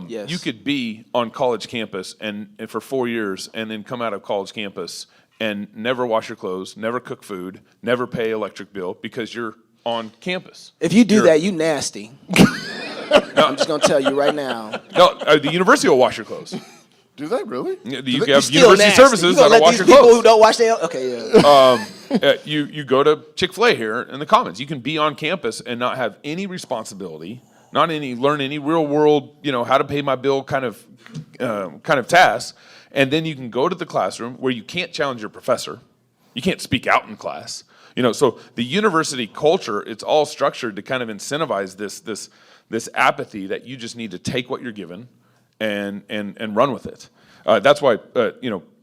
Yes. You could be on college campus and for 4 years and then come out of college campus and never wash your clothes, never cook food, never pay electric bill because you're on campus. If you do that, you nasty. I'm just going to tell you right now. No, the university will wash your clothes. Do they really? You have university services that'll wash your clothes. People who don't wash their You go to Chick-fil-A here in the Commons. You can be on campus and not have any responsibility, learn any real world, how to pay my bill kind of tasks, and then you can go to the classroom where you can't challenge your professor, you can't speak out in class, So the university culture, it's all structured to kind of incentivize this apathy that you just need to take what you're given and run with it. That's why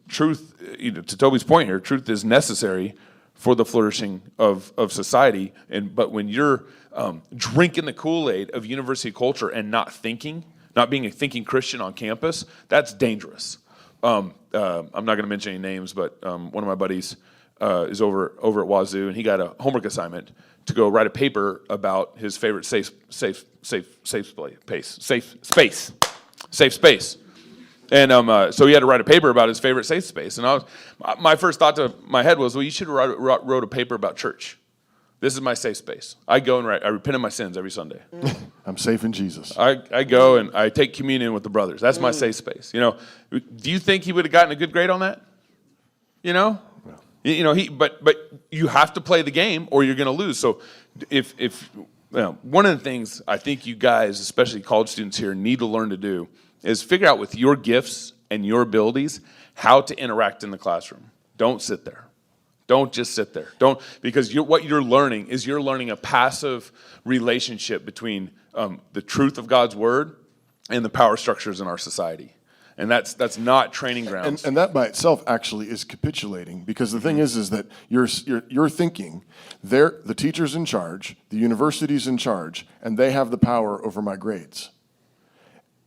truth. To Toby's point here, truth is necessary for the flourishing of society. But when you're drinking the Kool-Aid of university culture and not being a thinking Christian on campus, that's dangerous. I'm not going to mention any names, but one of my buddies is over at Wazoo, and he got a homework assignment to go write a paper about his favorite safe space. And so he had to write a paper about his favorite safe space. And my first thought to my head was, well, you should have wrote a paper about church. This is my safe space. I go and I repent of my sins every Sunday. I'm safe in Jesus. I go and I take communion with the brothers. That's my safe space. Do you think he would have gotten a good grade on that? No. But you have to play the game or you're going to lose. So if one of the things I think you guys, especially college students here, need to learn to do is figure out with your gifts and your abilities how to interact in the classroom. Don't sit there. Don't just sit there. Because what you're learning is a passive relationship between the truth of God's word and the power structures in our society. And that's not training grounds. And that by itself actually is capitulating, because the thing is that you're thinking the teacher's in charge, the university's in charge, and they have the power over my grades.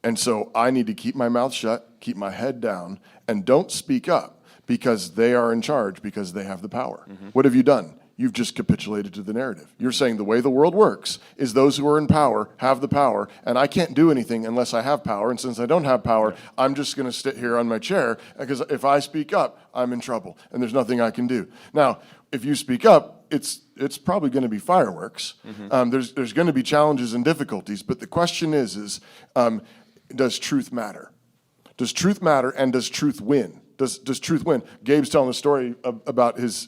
And so I need to keep my mouth shut, keep my head down, and don't speak up because they are in charge, because they have the power. Mm-hmm. What have you done? You've just capitulated to the narrative. You're saying the way the world works is those who are in power have the power, and I can't do anything unless I have power. And since I don't have power, I'm just going to sit here on my chair, because if I speak up, I'm in trouble, and there's nothing I can do. Now, if you speak up, it's probably going to be fireworks. Mm-hmm. There's going to be challenges and difficulties, but the question is does truth matter? Does truth matter, and does truth win? Does truth win? Gabe's telling a story about his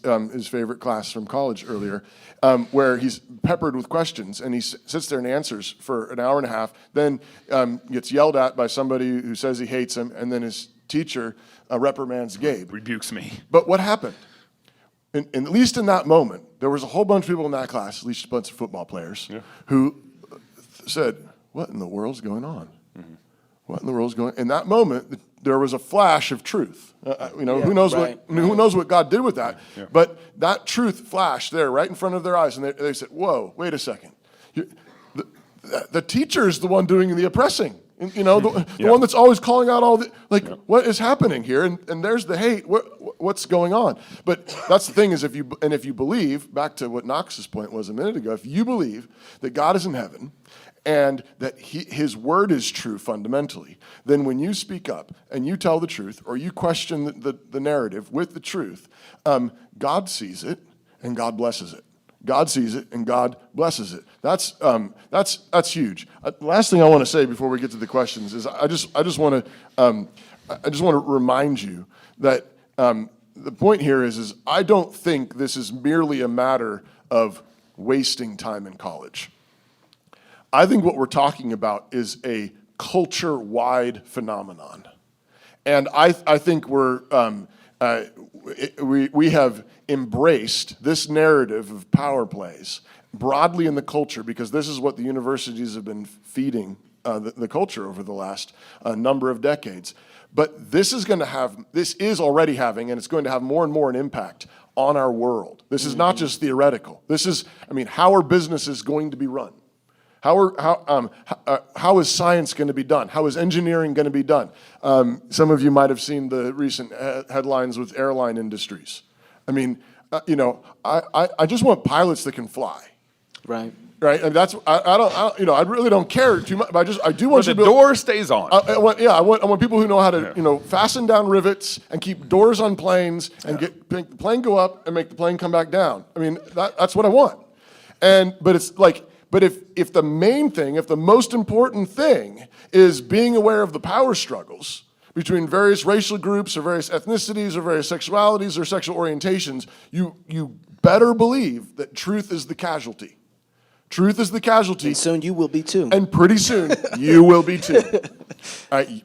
favorite class from college earlier, where he's peppered with questions, and he sits there and answers for an hour and a half, then gets yelled at by somebody who says he hates him, and then his teacher reprimands Gabe. Rebukes me. But what happened? At least in that moment, there was a whole bunch of people in that class, at least a bunch of football players, who said, what in the world's going on? Mm-hmm. What in the world's going on? In that moment, there was a flash of truth. Who knows what God did with that? Yeah. But that truth flashed there right in front of their eyes, and they said, whoa, wait a second. The teacher is the one doing the oppressing You know, the one that's always calling out all the, like, what is happening here? And there's the hate. What's going on? But that's the thing is if you believe, back to what Knox's point was a minute ago, if you believe that God is in heaven and that his word is true fundamentally, then when you speak up and you tell the truth or you question the narrative with the truth, God sees it and God blesses it. God sees it and God blesses it. That's huge. Last thing I want to say before we get to the questions is I just want to remind you that the point here is I don't think this is merely a matter of wasting time in college. I think what we're talking about is a culture-wide phenomenon, and I think we have embraced this narrative of power plays broadly in the culture because this is what the universities have been feeding the culture over the last number of decades. But this is already having, and it's going to have more and more an impact on our world. This is not just theoretical. This is, how are businesses going to be run? How is science going to be done? How is engineering going to be done? Some of you might have seen the recent headlines with airline industries. I just want pilots that can fly. Right. Right, and that's I really don't care too much. But I do want the door stays on. I want people who know how to fasten down rivets and keep doors on planes and make the plane go up and make the plane come back down. That's what I want. But it's like. But if the main thing, if the most important thing is being aware of the power struggles between various racial groups or various ethnicities or various sexualities or sexual orientations, you better believe that truth is the casualty. Truth is the casualty. And soon you will be too. And pretty soon you will be too.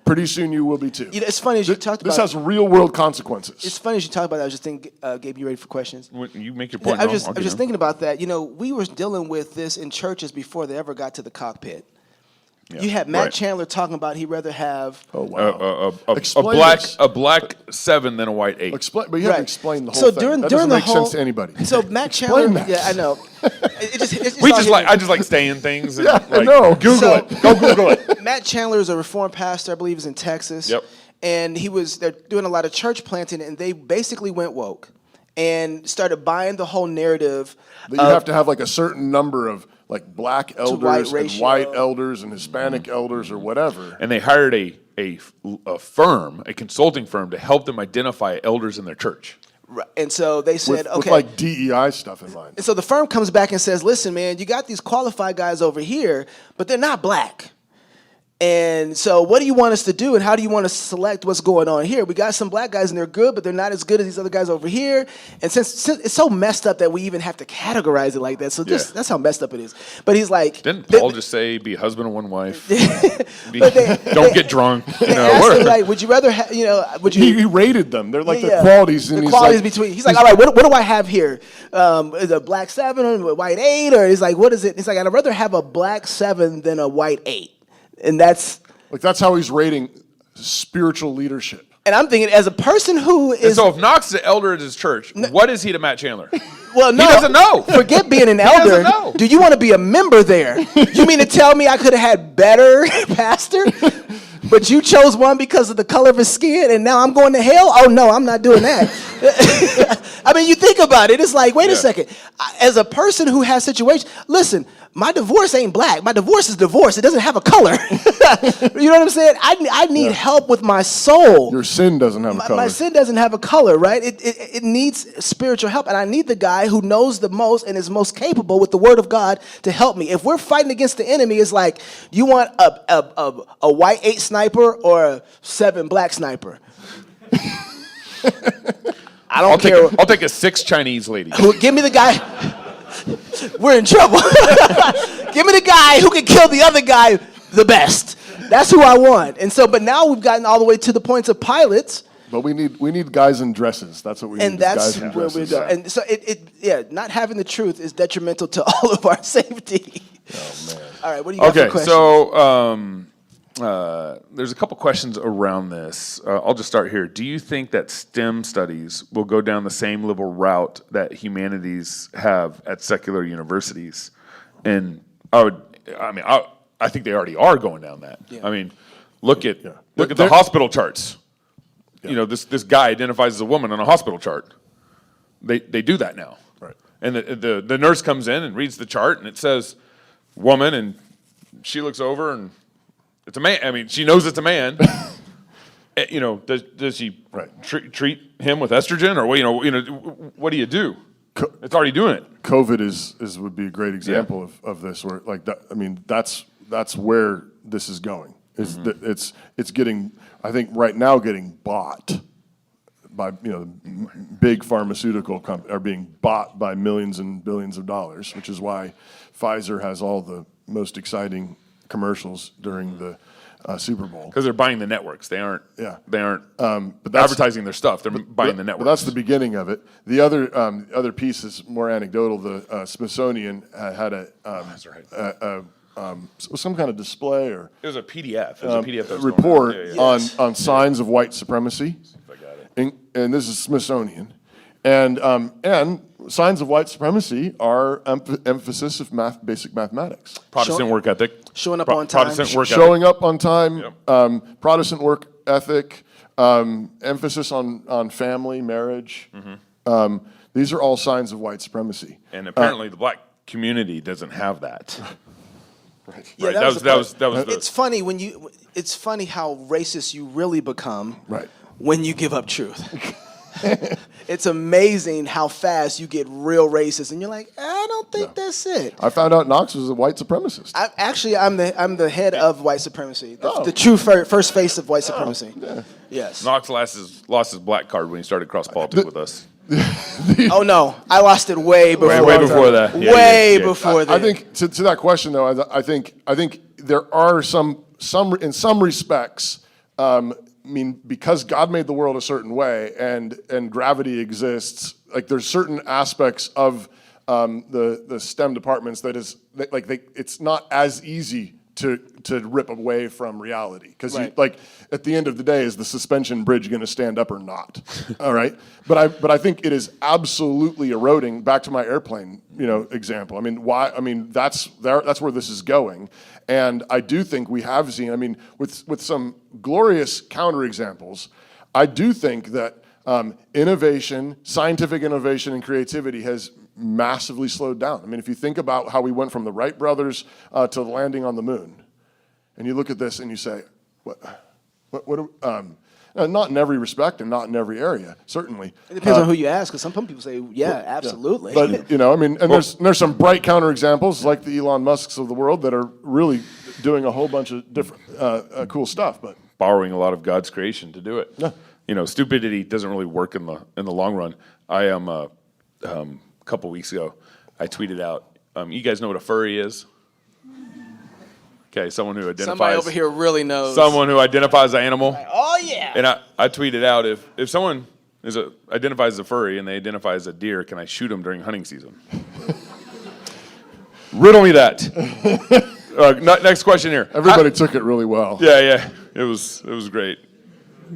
Pretty soon you will be too. It's funny as you talked about. This has real world consequences. It's funny as you talk about that. I was just thinking, Gabe, you ready for questions? You make your point. I was just thinking about that. We were dealing with this in churches before they ever got to the cockpit. Yeah. You had Matt Chandler talking about he'd rather have a black 7 than a white 8. But you have to explain the whole thing. That doesn't make sense to anybody. So Matt Chandler, I know. I just like saying things. And I know. Google it. Go Google it. Matt Chandler is a Reformed pastor, I believe, is in Texas. Yep. And they're doing a lot of church planting, and they basically went woke and started buying the whole narrative. That you have to have like a certain number of black elders and white elders and Hispanic elders or whatever. And they hired a firm, a consulting firm, to help them identify elders in their church. Right. And so they said, with like DEI stuff in mind. And so the firm comes back and says, listen, man, you got these qualified guys over here, but they're not black. And so what do you want us to do, and how do you want to select what's going on here? We got some black guys, and they're good, but they're not as good as these other guys over here. And since it's so messed up that we even have to categorize it like that, so that's how messed up it is. But he's like... Didn't Paul just say, be a husband and one wife? Don't get drunk. Would you rather have, He rated them. They're like the qualities. The qualities between... He's like, all right, what do I have here? Is a black 7 or a white 8? Or he's like, what is it? He's like, I'd rather have a black 7 than a white 8. And that's how he's rating spiritual leadership. And I'm thinking, as a person who is... And so if Knox is the elder at his church, what is he to Matt Chandler? Well, no. He doesn't know. Forget being an elder. He doesn't know. Do you want to be a member there? You mean to tell me I could have had better pastor? But you chose one because of the color of his skin, and now I'm going to hell? Oh, no, I'm not doing that. I mean, you think about it. It's like, wait a second. As a person who has situations... Listen, my divorce ain't black. My divorce is divorce. It doesn't have a color. You know what I'm saying? I need help with my soul. Your sin doesn't have a color. My sin doesn't have a color, right? It needs spiritual help. And I need the guy who knows the most and is most capable with the word of God to help me. If we're fighting against the enemy, it's like, you want a white 8 sniper or a 7 black sniper? I'll take a 6 Chinese lady. Give me the guy... We're in trouble. Give me the guy who can kill the other guy the best. That's who I want. And so, but now we've gotten all the way to the points of pilots. But we need guys in dresses. That's what we need. And that's where we go. And so not having the truth is detrimental to all of our safety. Oh man. All right, what do you got for questions? So there's a couple questions around this. I'll just start here. Do you think that STEM studies will go down the same liberal route that humanities have at secular universities? And I think they already are going down that. Yeah. I mean, look at the hospital charts. You know, this guy identifies as a woman on a hospital chart. They do that now. Right. And the nurse comes in and reads the chart, and it says woman, and she looks over, and it's a man. I mean, she knows it's a man. You know, does she treat him with estrogen, or what do you do? It's already doing it. COVID would be a great example of this, where like that. I mean, that's where this is going. That it's getting, I think right now, getting bought by big pharmaceutical companies, are being bought by millions and billions of dollars, which is why Pfizer has all the most exciting commercials during the Super Bowl. Because they're buying the networks. They aren't. Yeah. They aren't but advertising their stuff. They're buying the networks. But that's the beginning of it. The other piece is more anecdotal. The Smithsonian had some kind of display, or it was a PDF. It was a PDF that was report on signs of white supremacy. If I got it. And this is Smithsonian, and signs of white supremacy are emphasis of basic mathematics, Protestant work ethic, showing up on time, showing up on time, Protestant work ethic, emphasis on family, marriage. Mm-hmm. These are all signs of white supremacy. And apparently, the black community doesn't have that. Right. Yeah, Right. That was. It's funny it's funny how racist you really become. Right. When you give up truth. It's amazing how fast you get real racist, and you're like, I don't think that's it. I found out Knox was a white supremacist. I'm the head of white supremacy, the true first face of white supremacy. Yeah. Yes. Knox lost his black card when he started CrossPolitic with us. Oh no, I lost it way before. Way before that. Before that. I think to that question though, I think there are some in some respects. I mean, because God made the world a certain way, and gravity exists. Like there's certain aspects of the STEM departments it's not as easy to rip away from reality, because like at the end of the day, is the suspension bridge going to stand up or not? All right, but I think it is absolutely eroding. Back to my airplane example. I mean, why? I mean, that's where this is going. And I do think we have seen, I mean, with some glorious counterexamples, I do think that innovation, scientific innovation and creativity has massively slowed down. I mean, if you think about how we went from the Wright brothers to the landing on the moon, and you look at this and you say, not in every respect and not in every area, certainly. It depends on who you ask, because some people say, yeah, absolutely. Yeah. But, I mean, and there's some bright counterexamples like the Elon Musks of the world that are really doing a whole bunch of different cool stuff. But borrowing a lot of God's creation to do it. Yeah. Stupidity doesn't really work in the long run. I am a couple weeks ago, I tweeted out, you guys know what a furry is? Okay, someone who identifies. Somebody over here really knows. Someone who identifies an animal. Like, oh yeah. And I tweeted out, if someone identifies as a furry and they identify as a deer, can I shoot them during hunting season? Riddle me that. Next question here. Everybody took it really well. Yeah. It was great.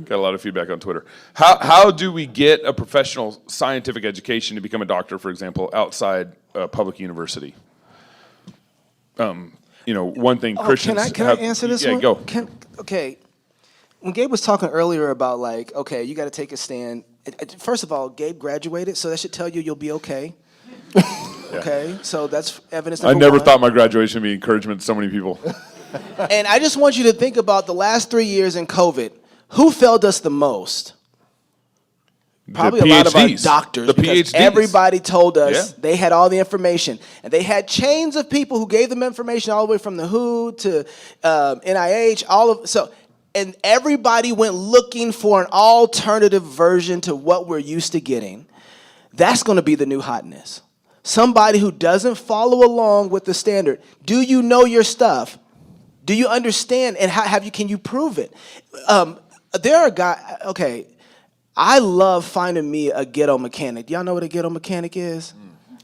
Got a lot of feedback on Twitter. How do we get a professional scientific education to become a doctor, for example, outside a public university? One thing Christians can I answer this one? Yeah, go. Okay. When Gabe was talking earlier about you got to take a stand. First of all, Gabe graduated, so that should tell you you'll be okay. Okay, so that's evidence number I never one. thought my graduation would be encouragement to so many people. And I just want you to think about the last 3 years in COVID. Who failed us the most? Probably a lot of our doctors. The because PhDs. Everybody told us they had all the information. And they had chains of people who gave them information all the way from the WHO to NIH, and everybody went looking for an alternative version to what we're used to getting. That's going to be the new hotness. Somebody who doesn't follow along with the standard. Do you know your stuff? Do you understand? And can you prove it? There are guys, okay, I love finding me a ghetto mechanic. Do y'all know what a ghetto mechanic is?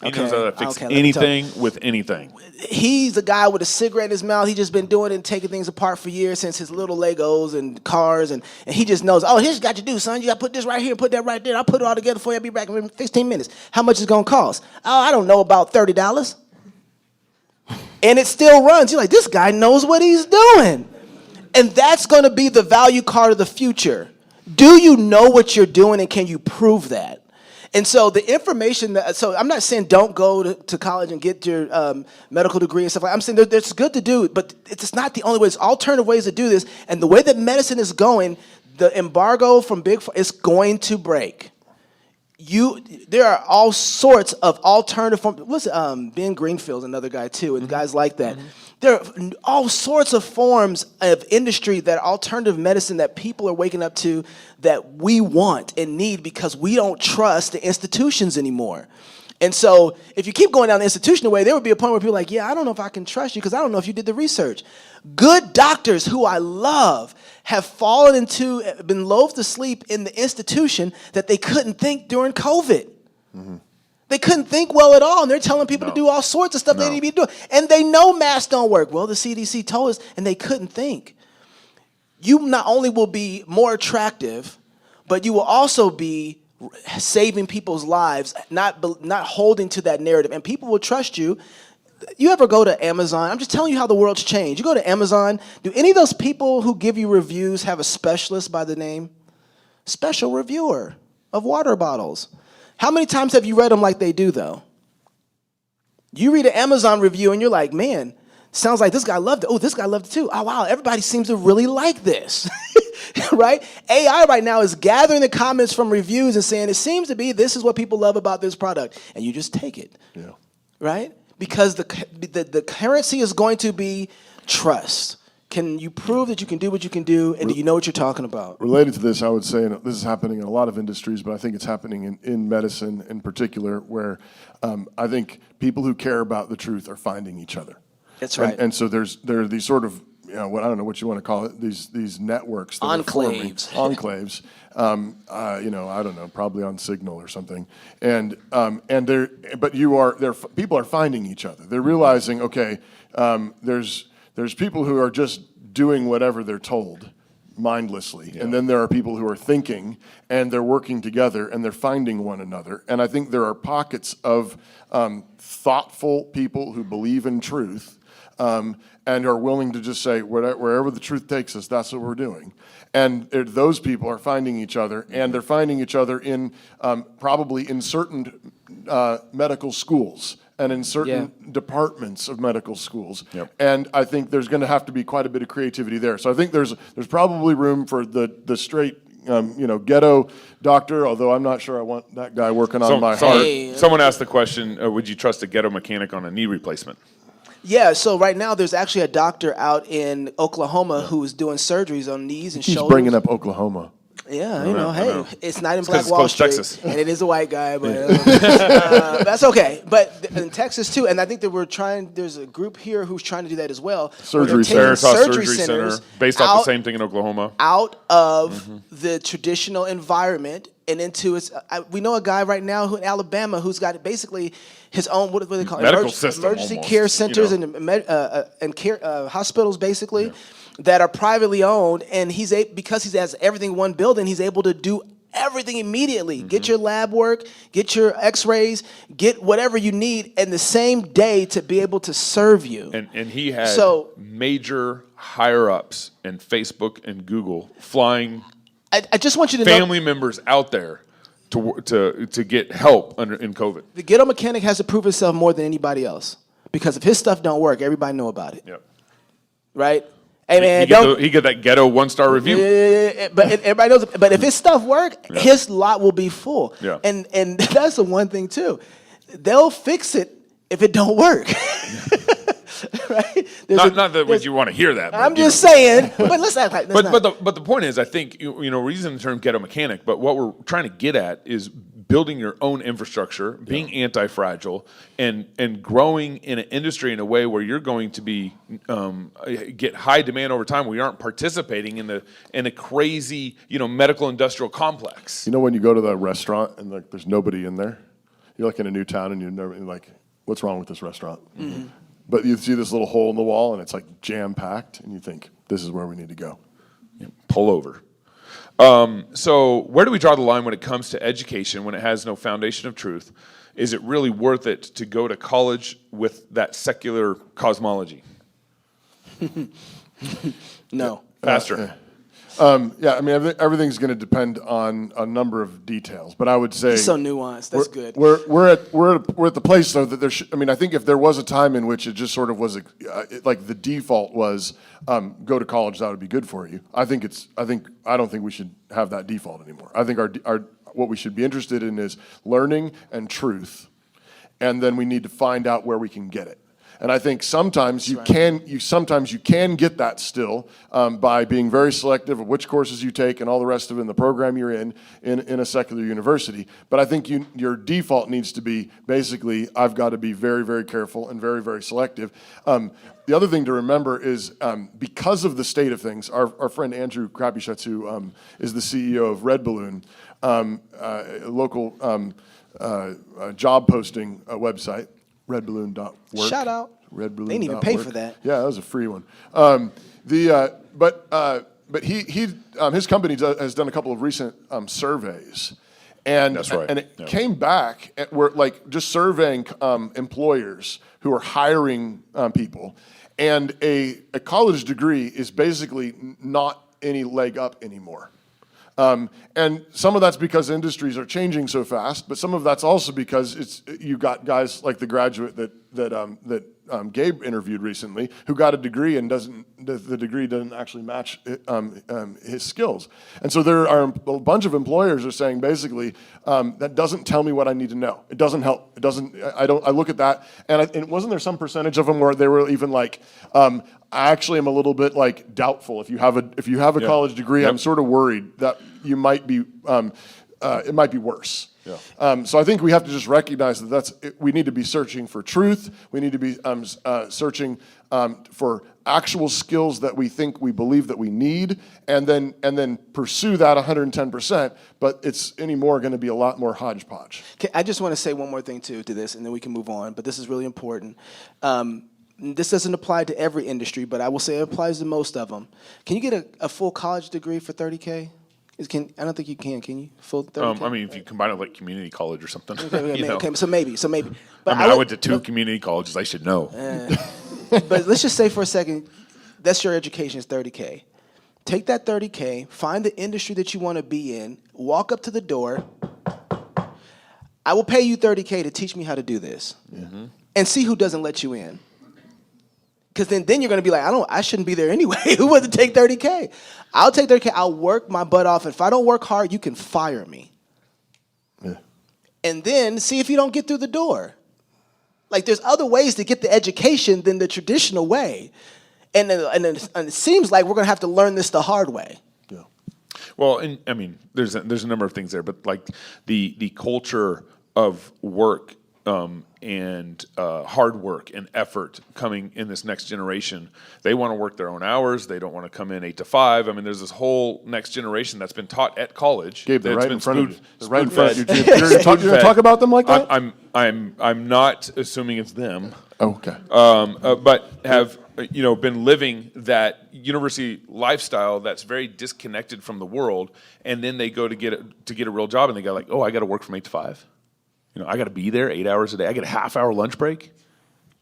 He knows how to fix anything with anything. He's a guy with a cigarette in his mouth. He's just been doing it and taking things apart for years, since his little Legos and cars, and he just knows, here's what you got to do, son. You got to put this right here, put that right there. I'll put it all together for you. I'll be back in 15 minutes. How much is it going to cost? Oh, I don't know, about $30. and it still runs. You're like, this guy knows what he's doing. And that's going to be the value card of the future. Do you know what you're doing, and can you prove that? And so the information so I'm not saying don't go to college and get your medical degree and stuff like that. I'm saying it's good to do, but it's not the only way. There's alternative ways to do this. And the way that medicine is going, the embargo from Big Pharma is going to break. There are all sorts of alternative forms. Listen, Ben Greenfield's another guy too, and guys like that. There are all sorts of forms of industry that are alternative medicine that people are waking up to that we want and need because we don't trust the institutions anymore. And so if you keep going down the institutional way, there would be a point where people are like, yeah, I don't know if I can trust you because I don't know if you did the research. Good doctors who I love have been loathed to sleep in the institution that they couldn't think during COVID. Mm-hmm. They couldn't think well at all, and they're telling people to do all sorts of stuff they need to be doing. And they know masks don't work. Well, the CDC told us, and they couldn't think. You not only will be more attractive, but you will also be saving people's lives, not holding to that narrative. And people will trust you. You ever go to Amazon? I'm just telling you how the world's changed. You go to Amazon, do any of those people who give you reviews have a specialist by the name? Special reviewer of water bottles. How many times have you read them like they do, though? You read an Amazon review and you're like, man, sounds like this guy loved it. Oh, this guy loved it too. Oh, wow, everybody seems to really like this, right? AI right now is gathering the comments from reviews and saying, it seems to be this is what people love about this product. And you just take it, right? Because the currency is going to be trust. Can you prove that you can do what you can do, and do you know what you're talking about? Related to this, I would say, and this is happening in a lot of industries, but I think it's happening in medicine in particular, where I think people who care about the truth are finding each other. That's right. And so there are these sort of, I don't know what you want to call it, these networks that enclaves. Are forming. Enclaves. I don't know, probably on Signal or something. And people are finding each other. They're realizing, okay, there's people who are just doing whatever they're told mindlessly. And then there are people who are thinking, and they're working together, and they're finding one another. And I think there are pockets of thoughtful people who believe in truth and are willing to just say, wherever the truth takes us, that's what we're doing. And those people are finding each other, and they're finding each other in probably in certain medical schools and in certain departments of medical schools. Yep. And I think there's going to have to be quite a bit of creativity there. So I think there's probably room for the straight ghetto doctor, although I'm not sure I want that guy working on my heart. Someone asked the question, would you trust a ghetto mechanic on a knee replacement? Yeah, so right now there's actually a doctor out in Oklahoma who's doing surgeries on knees and shoulders. He's bringing up Oklahoma. Yeah, it's not in Black Wall Street, Texas. And it is a white guy, but that's okay. But in Texas too, and I think that there's a group here who's trying to do that as well. Surgery Center, based off the same thing in Oklahoma. Out of the traditional environment and into its. We know a guy right now in Alabama who's got basically his own, what do they call it? Medical system, emergency almost, care centers and care hospitals, basically. Yeah. That are privately owned, and because he has everything in one building, he's able to do everything immediately. Mm-hmm. Get your lab work, get your x-rays, get whatever you need in the same day to be able to serve you. And he had major higher-ups in Facebook and Google flying I just want you to family members out there to get help in COVID. The ghetto mechanic has to prove himself more than anybody else, because if his stuff don't work, everybody know about it. Yep. Right? Hey man, he get that ghetto 1-star review. Yeah, but everybody knows. But if his stuff work, his lot will be full. Yeah. And that's the one thing too. They'll fix it if it don't work. Right? Not that you want to hear that. I'm just saying. But let's act like that's but the point is, I think we're using the term ghetto mechanic, but what we're trying to get at is building your own infrastructure, being anti-fragile, and growing in an industry in a way where you're going to be get high demand over time, where you aren't participating in a crazy medical industrial complex. When you go to the restaurant and there's nobody in there, you're like in a new town and you're like, what's wrong with this restaurant? Mm-hmm. But you see this little hole in the wall and it's like jam-packed, and you think, this is where we need to go. Pull over. So where do we draw the line when it comes to education when it has no foundation of truth? is it really worth it to go to college with that secular cosmology? No. Pastor. Yeah, I mean, everything's going to depend on a number of details, but I would say It's so nuanced. That's good. We're at the place though that there should. I mean, I think if there was a time in which it just sort of was like the default was go to college, that would be good for you. I don't think we should have that default anymore. I think our what we should be interested in is learning and truth, and then we need to find out where we can get it. And I think sometimes you can get that still by being very selective of which courses you take and all the rest of it in the program you're in a secular university. But I think your default needs to be basically, I've got to be very, very careful and very, very selective. The other thing to remember is because of the state of things, our friend Andrew Krapyshutz, who is the CEO of Red Balloon, a local job posting website, redballoon.work. Shout out. Redballoon. They didn't even pay for that. Yeah, that was a free one. But his company has done a couple of recent surveys, and That's right. And it came back at where like just surveying employers who are hiring people, and a college degree is basically not any leg up anymore. And some of that's because industries are changing so fast, but some of that's also because you got guys like the graduate that Gabe interviewed recently who got a degree and the degree doesn't actually match his skills. And so there are a bunch of employers are saying basically that doesn't tell me what I need to know. It doesn't help. It doesn't. I look at that and wasn't there some percentage of them where they were even like. I actually am a little bit like doubtful. If you have a college degree, I'm sort of worried that you might be it might be worse. Yeah. So I think we have to just recognize that we need to be searching for truth. We need to be searching for actual skills that we believe that we need, and then pursue that 110%. But it's anymore going to be a lot more hodgepodge. Okay, I just want to say one more thing to this, and then we can move on. But this is really important. This doesn't apply to every industry, but I will say it applies to most of them. Can you get a full college degree for $30K? I don't think you can you? Full $30K? I mean, if you combine it with like community college or something. Okay, so maybe. But I went to 2 community colleges. I should know. But let's just say for a second, that's your education is $30K. Take that $30K, find the industry that you want to be in, walk up to the door. I will pay you $30K to teach me how to do this, and see who doesn't let you in. Because then you're going to be like, I shouldn't be there anyway. Who wants to take $30K? I'll take $30K. I'll work my butt off. If I don't work hard, you can fire me. Yeah. And then see if you don't get through the door. Like there's other ways to get the education than the traditional way. And it seems like we're going to have to learn this the hard way. Yeah. Well, and I mean, there's a number of things there, but like the culture of work and hard work and effort coming in this next generation. They want to work their own hours. They don't want to come in 8 to 5. I mean, there's this whole next generation that's been taught at college. Gabe, they're right in front of you. They're right in front of you. You're going to talk about them like that? I'm not assuming it's them. Oh, okay. But have been living that university lifestyle that's very disconnected from the world, and then they go to get a real job, and they go like, oh, I got to work from 8 to 5. I got to be there 8 hours a day. I get a half-hour lunch break.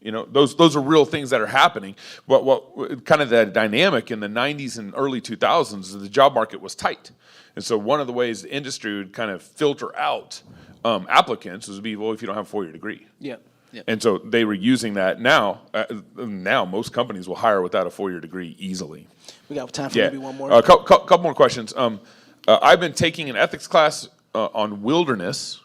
Those are real things that are happening. But what kind of the dynamic in the 90s and early 2000s, the job market was tight. And so one of the ways the industry would kind of filter out applicants was be, well, if you don't have a 4-year degree. Yeah. And so they were using that. Now most companies will hire without a 4-year degree easily. We got time for maybe one more. A couple more questions. I've been taking an ethics class on wilderness.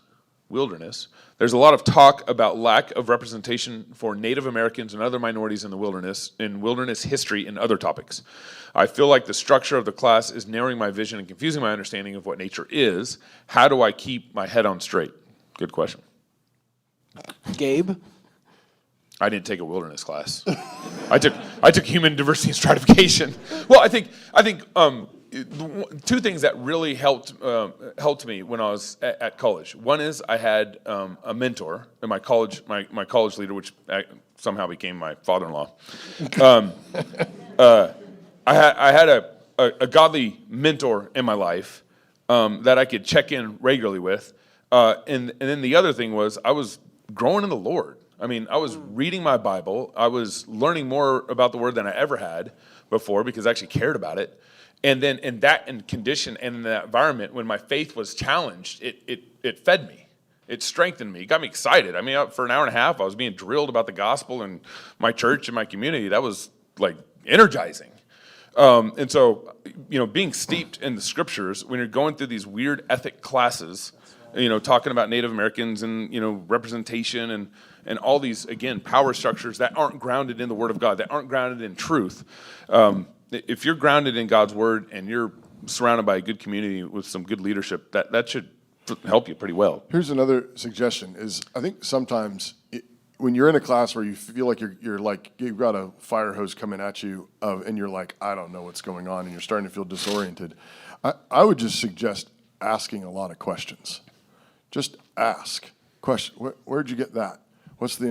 There's a lot of talk about lack of representation for Native Americans and other minorities in the wilderness history and other topics. I feel like the structure of the class is narrowing my vision and confusing my understanding of what nature is. How do I keep my head on straight? Good question. Gabe? I didn't take a wilderness class. I took human diversity and stratification. Well, I think 2 things that really helped me when I was at college. One is I had a mentor, and my college leader, which somehow became my father-in-law. I had a godly mentor in my life that I could check in regularly with, And then the other thing was I was growing in the Lord. I mean, I was reading my Bible. I was learning more about the Word than I ever had before because I actually cared about it. And then in that condition and in that environment, when my faith was challenged, it fed me. It strengthened me. It got me excited. I mean, for an hour and a half, I was being drilled about the gospel and my church and my community. That was like energizing. And so, being steeped in the scriptures, when you're going through these weird ethic classes, talking about Native Americans and, representation and all these, again, power structures that aren't grounded in the Word of God, that aren't grounded in truth. If you're grounded in God's Word and you're surrounded by a good community with some good leadership, that should help you pretty well. Here's another suggestion is I think sometimes when you're in a class where you feel like you're like you've got a fire hose coming at you and you're like, I don't know what's going on, and you're starting to feel disoriented, I would just suggest asking a lot of questions. Just ask. Question, where'd you get that? Where's the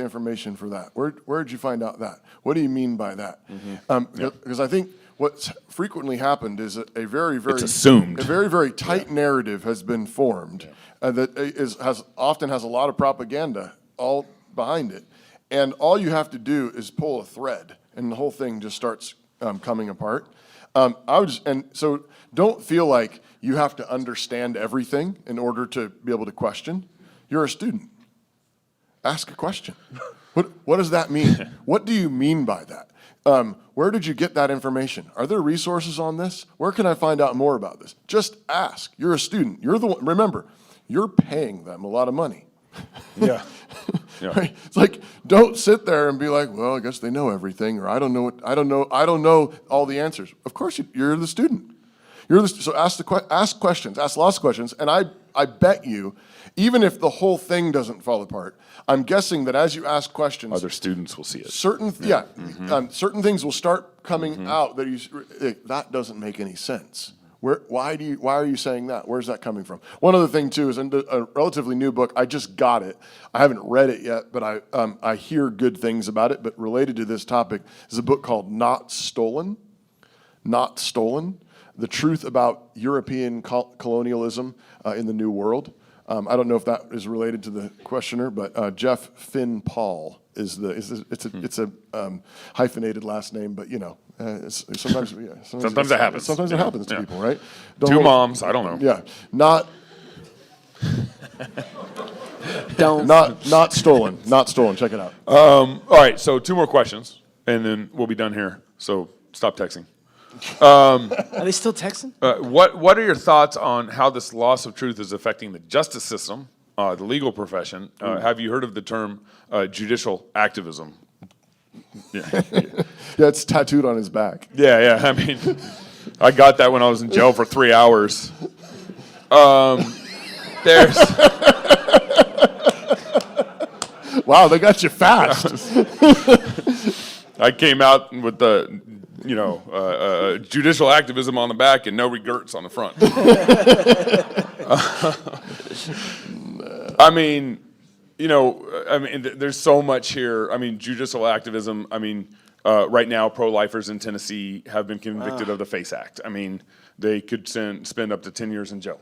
information for that? Where'd you find out that? What do you mean by that? Because I think what's frequently happened is a very, very it's assumed. A very, very tight narrative has been formed that often has a lot of propaganda all behind it, and all you have to do is pull a thread, and the whole thing just starts coming apart. So don't feel like you have to understand everything in order to be able to question. You're a student. Ask a question. What does that mean? What do you mean by that? Where did you get that information? Are there resources on this? Where can I find out more about this? Just ask. You're a student. You're the one. Remember, you're paying them a lot of money. Yeah. Right? It's like, don't sit there and be like, well, I guess they know everything, or I don't know all the answers. Of course, you're the student. So ask questions, ask lots of questions, and I bet you, even if the whole thing doesn't fall apart, I'm guessing that as you ask questions, other students will see it. Certain certain things will start coming out that doesn't make any sense. Why are you saying that? Where's that coming from? One other thing too is in a relatively new book. I just got it. I haven't read it yet, but I hear good things about it. But related to this topic is a book called Not Stolen. Not Stolen: The Truth About European Colonialism in the New World. I don't know if that is related to the questioner, but Jeff Finn Paul it's a hyphenated last name, but sometimes it happens. Sometimes it happens to people, right? Two moms, I don't know. Yeah, not stolen. Not stolen. Check it out. All right, so 2 more questions, and then we'll be done here. So stop texting. Are they still texting? What are your thoughts on how this loss of truth is affecting the justice system, the legal profession? Have you heard of the term judicial activism? Yeah, it's tattooed on his back. Yeah. I mean, I got that when I was in jail for 3 hours. There's. Wow, they got you fast. I came out with the. Judicial activism on the back and no regrets on the front. There's so much here. I mean, judicial activism. Right now, pro-lifers in Tennessee have been convicted of the FACE Act. I mean, they could spend up to 10 years in jail.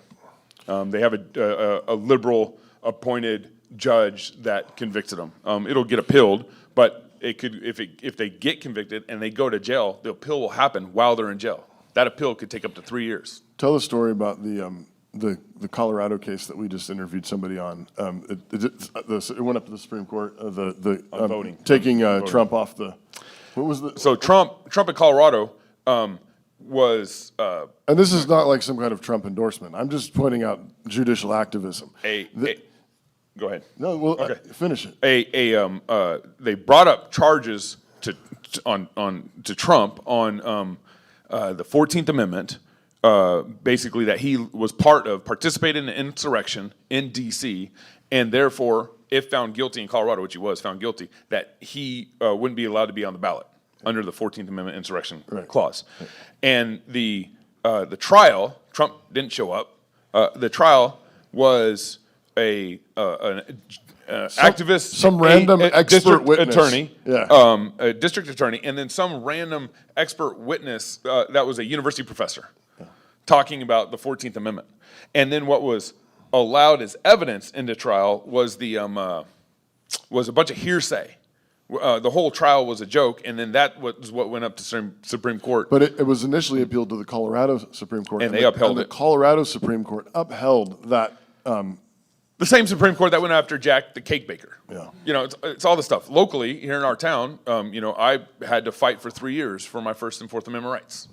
They have a liberal appointed judge that convicted them. It'll get appealed, but if they get convicted and they go to jail, the appeal will happen while they're in jail. That appeal could take up to 3 years. Tell the story about the Colorado case that we just interviewed somebody on. It went up to the Supreme Court. Voting, taking voting. Trump off the. What was the? So Trump in Colorado was. And this is not like some kind of Trump endorsement. I'm just pointing out judicial activism. Go ahead. No, well, okay. Finish it. They brought up charges to Trump on the 14th Amendment, basically that he was participated in an insurrection in D.C., and therefore, if found guilty in Colorado, which he was found guilty, that he wouldn't be allowed to be on the ballot under the 14th Amendment insurrection clause. Right. And the trial, Trump didn't show up. The trial was an activist, some random expert witness attorney, a district attorney, and then some random expert witness that was a university professor talking about the 14th Amendment. And then what was allowed as evidence into trial was was a bunch of hearsay. The whole trial was a joke, and then that was what went up to Supreme Court. But it was initially appealed to the Colorado Supreme Court, and they upheld it. The Colorado Supreme Court upheld that. The same Supreme Court that went after Jack the Cake Baker. Yeah. You know, it's all the stuff. Locally, here in our town, you know, I had to fight for 3 years for my First and Fourth Amendment rights.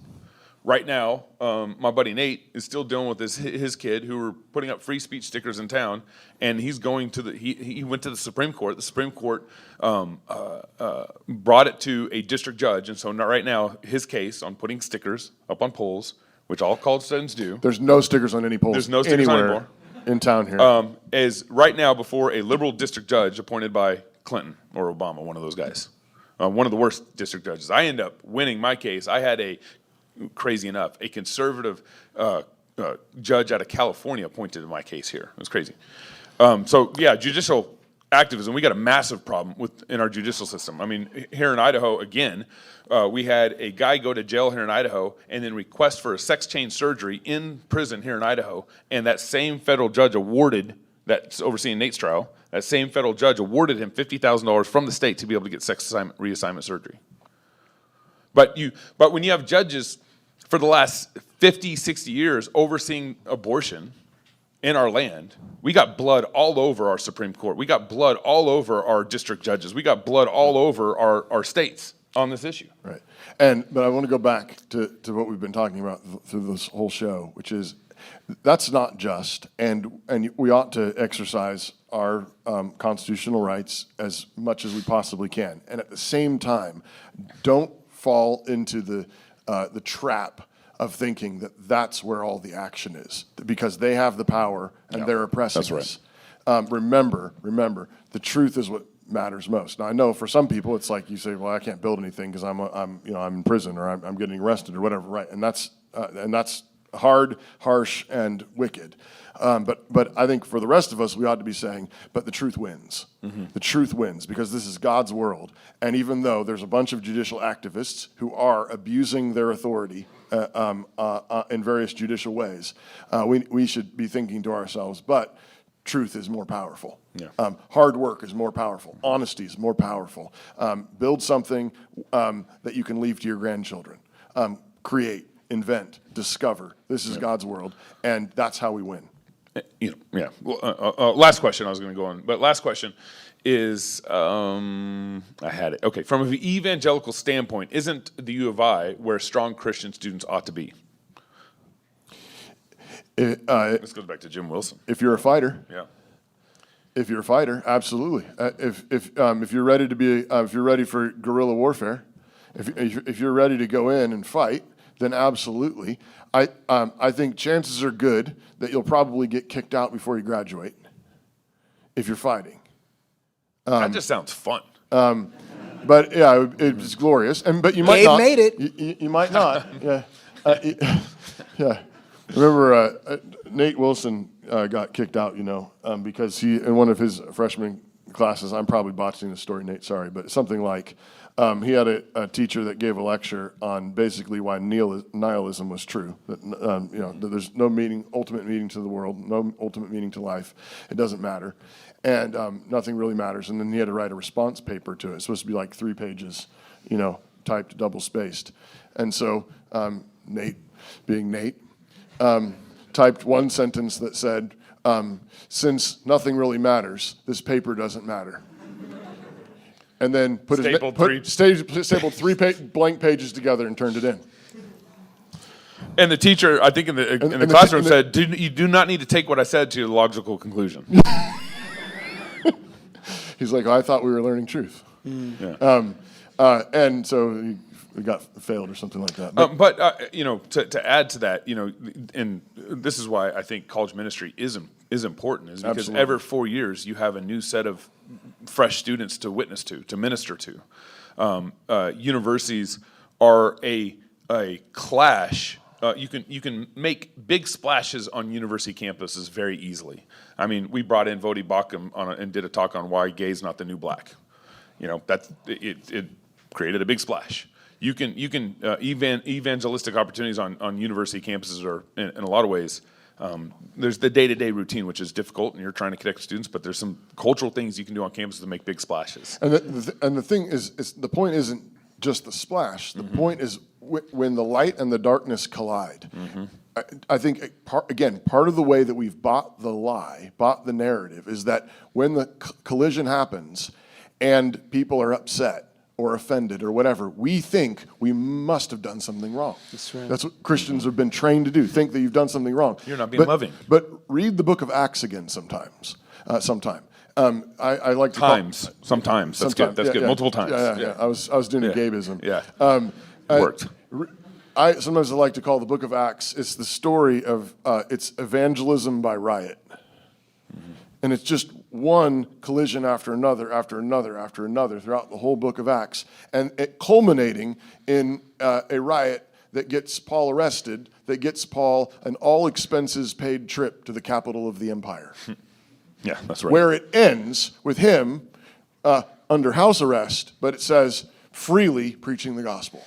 Right now, my buddy Nate is still dealing with his kid who were putting up free speech stickers in town, and he's going to he went to the Supreme Court. The Supreme Court brought it to a district judge, and so right now his case on putting stickers up on poles, which all college students do. There's no stickers on any poles. There's no stickers on anymore. In town here. Is right now before a liberal district judge appointed by Clinton or Obama, one of those guys. One of the worst district judges. I end up winning my case. I had crazy enough, a conservative judge out of California appointed in my case here. It was crazy. So yeah, judicial activism, we got a massive problem in our judicial system. I mean, here in Idaho, again, we had a guy go to jail here in Idaho and then request for a sex change surgery in prison here in Idaho, and that same federal judge that's overseeing Nate's trial, that same federal judge awarded him $50,000 from the state to be able to get sex reassignment surgery. But when you have judges for the last 50, 60 years overseeing abortion in our land, we got blood all over our Supreme Court. We got blood all over our district judges. We got blood all over our states on this issue. Right. But I want to go back to what we've been talking about through this whole show, which is that's not just, and we ought to exercise our constitutional rights as much as we possibly can. And at the same time, don't fall into the trap of thinking that that's where all the action is, because they have the power and they're oppressing us. Right. Remember, the truth is what matters most. Now I know for some people it's like you say, well, I can't build anything because I'm in prison or I'm getting arrested or whatever, right? And that's hard, harsh, and wicked. But I think for the rest of us, we ought to be saying, but the truth wins. Mm-hmm. The truth wins because this is God's world. And even though there's a bunch of judicial activists who are abusing their authority in various judicial ways, we should be thinking to ourselves, but truth is more powerful. Yeah. Hard work is more powerful. Honesty is more powerful. Build something that you can leave to your grandchildren. Create, invent, discover. This is God's world, and that's how we win. Yeah. Last question I was going to go on, but last question is, I had it. Okay, from an evangelical standpoint, isn't the U of I where strong Christian students ought to be? This goes back to Jim Wilson. If you're a fighter, yeah. If you're a fighter, absolutely. If you're ready to be, if you're ready for guerrilla warfare, if you're ready to go in and fight, then absolutely. I think chances are good that you'll probably get kicked out before you graduate if you're fighting. That just sounds fun. But yeah, it's glorious. But you might Gabe not. made it. You might not. Yeah. Yeah. Remember, Nate Wilson got kicked out, because he, in one of his freshman classes, I'm probably botching the story, Nate, sorry, but something like he had a teacher that gave a lecture on basically why nihilism was true. That, that there's no ultimate meaning to the world, no ultimate meaning to life. It doesn't matter. And nothing really matters. And then he had to write a response paper to it. It's supposed to be like 3 pages, typed double-spaced. And so Nate, being Nate, typed one sentence that said, since nothing really matters, this paper doesn't matter. And then stapled 3 blank pages together and turned it in. And the teacher, I think in the classroom said, you do not need to take what I said to a logical conclusion. He's like, I thought we were learning truth. Mm. Yeah. And so he got failed or something like that. But to add to that, and this is why I think college ministry is important, is because Absolutely. every 4 years you have a new set of fresh students to witness to minister to. Universities are a clash. You can make big splashes on university campuses very easily. I mean, we brought in Vodi Bakum and did a talk on why gay is not the new black. It created a big splash. You can evangelistic opportunities on university campuses are in a lot of ways There's the day-to-day routine, which is difficult, and you're trying to connect with students, but there's some cultural things you can do on campus to make big splashes. And the thing is the point isn't just the splash. The point is when the light and the darkness collide. I think, part of the way that we've bought the lie, bought the narrative, is that when the collision happens and people are upset or offended or whatever, we think we must have done something wrong. That's right. That's what Christians have been trained to do, think that you've done something wrong. You're not being loving. But read the book of Acts again sometimes, sometime. I like to Sometimes. That's good. That's good. Multiple times. Yeah. I was doing a Gabeism. Yeah. Worked. I sometimes like to call the book of Acts, it's the story of, it's evangelism by riot. And it's just one collision after another, after another, after another throughout the whole book of Acts. And it culminating in a riot that gets Paul arrested, that gets Paul an all expenses paid trip to the capital of the empire. Yeah, that's right. Where it ends with him under house arrest, but it says freely preaching the gospel.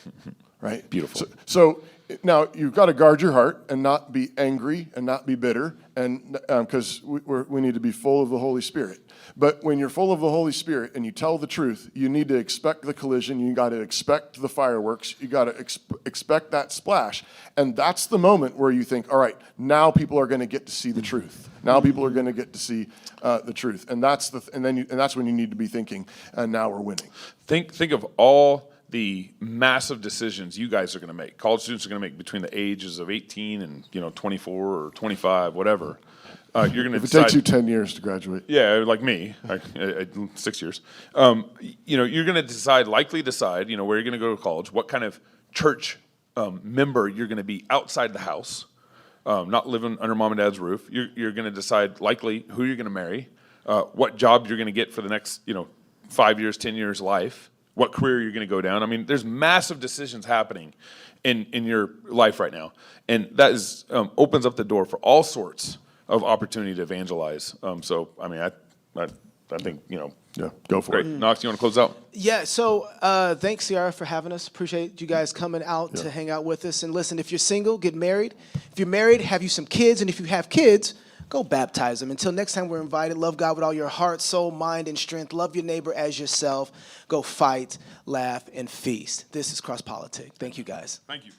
Right? Beautiful. So now you've got to guard your heart and not be angry and not be bitter, and because we need to be full of the Holy Spirit. But when you're full of the Holy Spirit and you tell the truth, you need to expect the collision. You got to expect the fireworks. You got to expect that splash, and that's the moment where you think, all right, now people are going to get to see the truth. Now people are going to get to see the truth, and that's that's when you need to be thinking, and now we're winning. Think of all the massive decisions you guys are going to make, college students are going to make between the ages of 18 and 24 or 25, whatever. You're going to If it decide, takes you 10 years to graduate. Yeah, like me, 6 years. You're going to likely decide, where you're going to go to college, what kind of church member you're going to be outside the house, not living under mom and dad's roof. You're going to decide likely who you're going to marry, what job you're going to get for the next 5 years, 10 years life. What career you're going to go down. I mean, there's massive decisions happening in your life right now. And that is opens up the door for all sorts of opportunity to evangelize. So, I mean, I think, Yeah, go for great. it. Knox, you want to close out? Yeah, so thanks, Ciara, for having us. Appreciate you guys coming out to hang out with us. And listen, if you're single, get married. If you're married, have you some kids. And if you have kids, go baptize them. Until next time we're invited, love God with all your heart, soul, mind, and strength. Love your neighbor as yourself. Go fight, laugh, and feast. This is CrossPolitic. Thank you, guys. Thank you.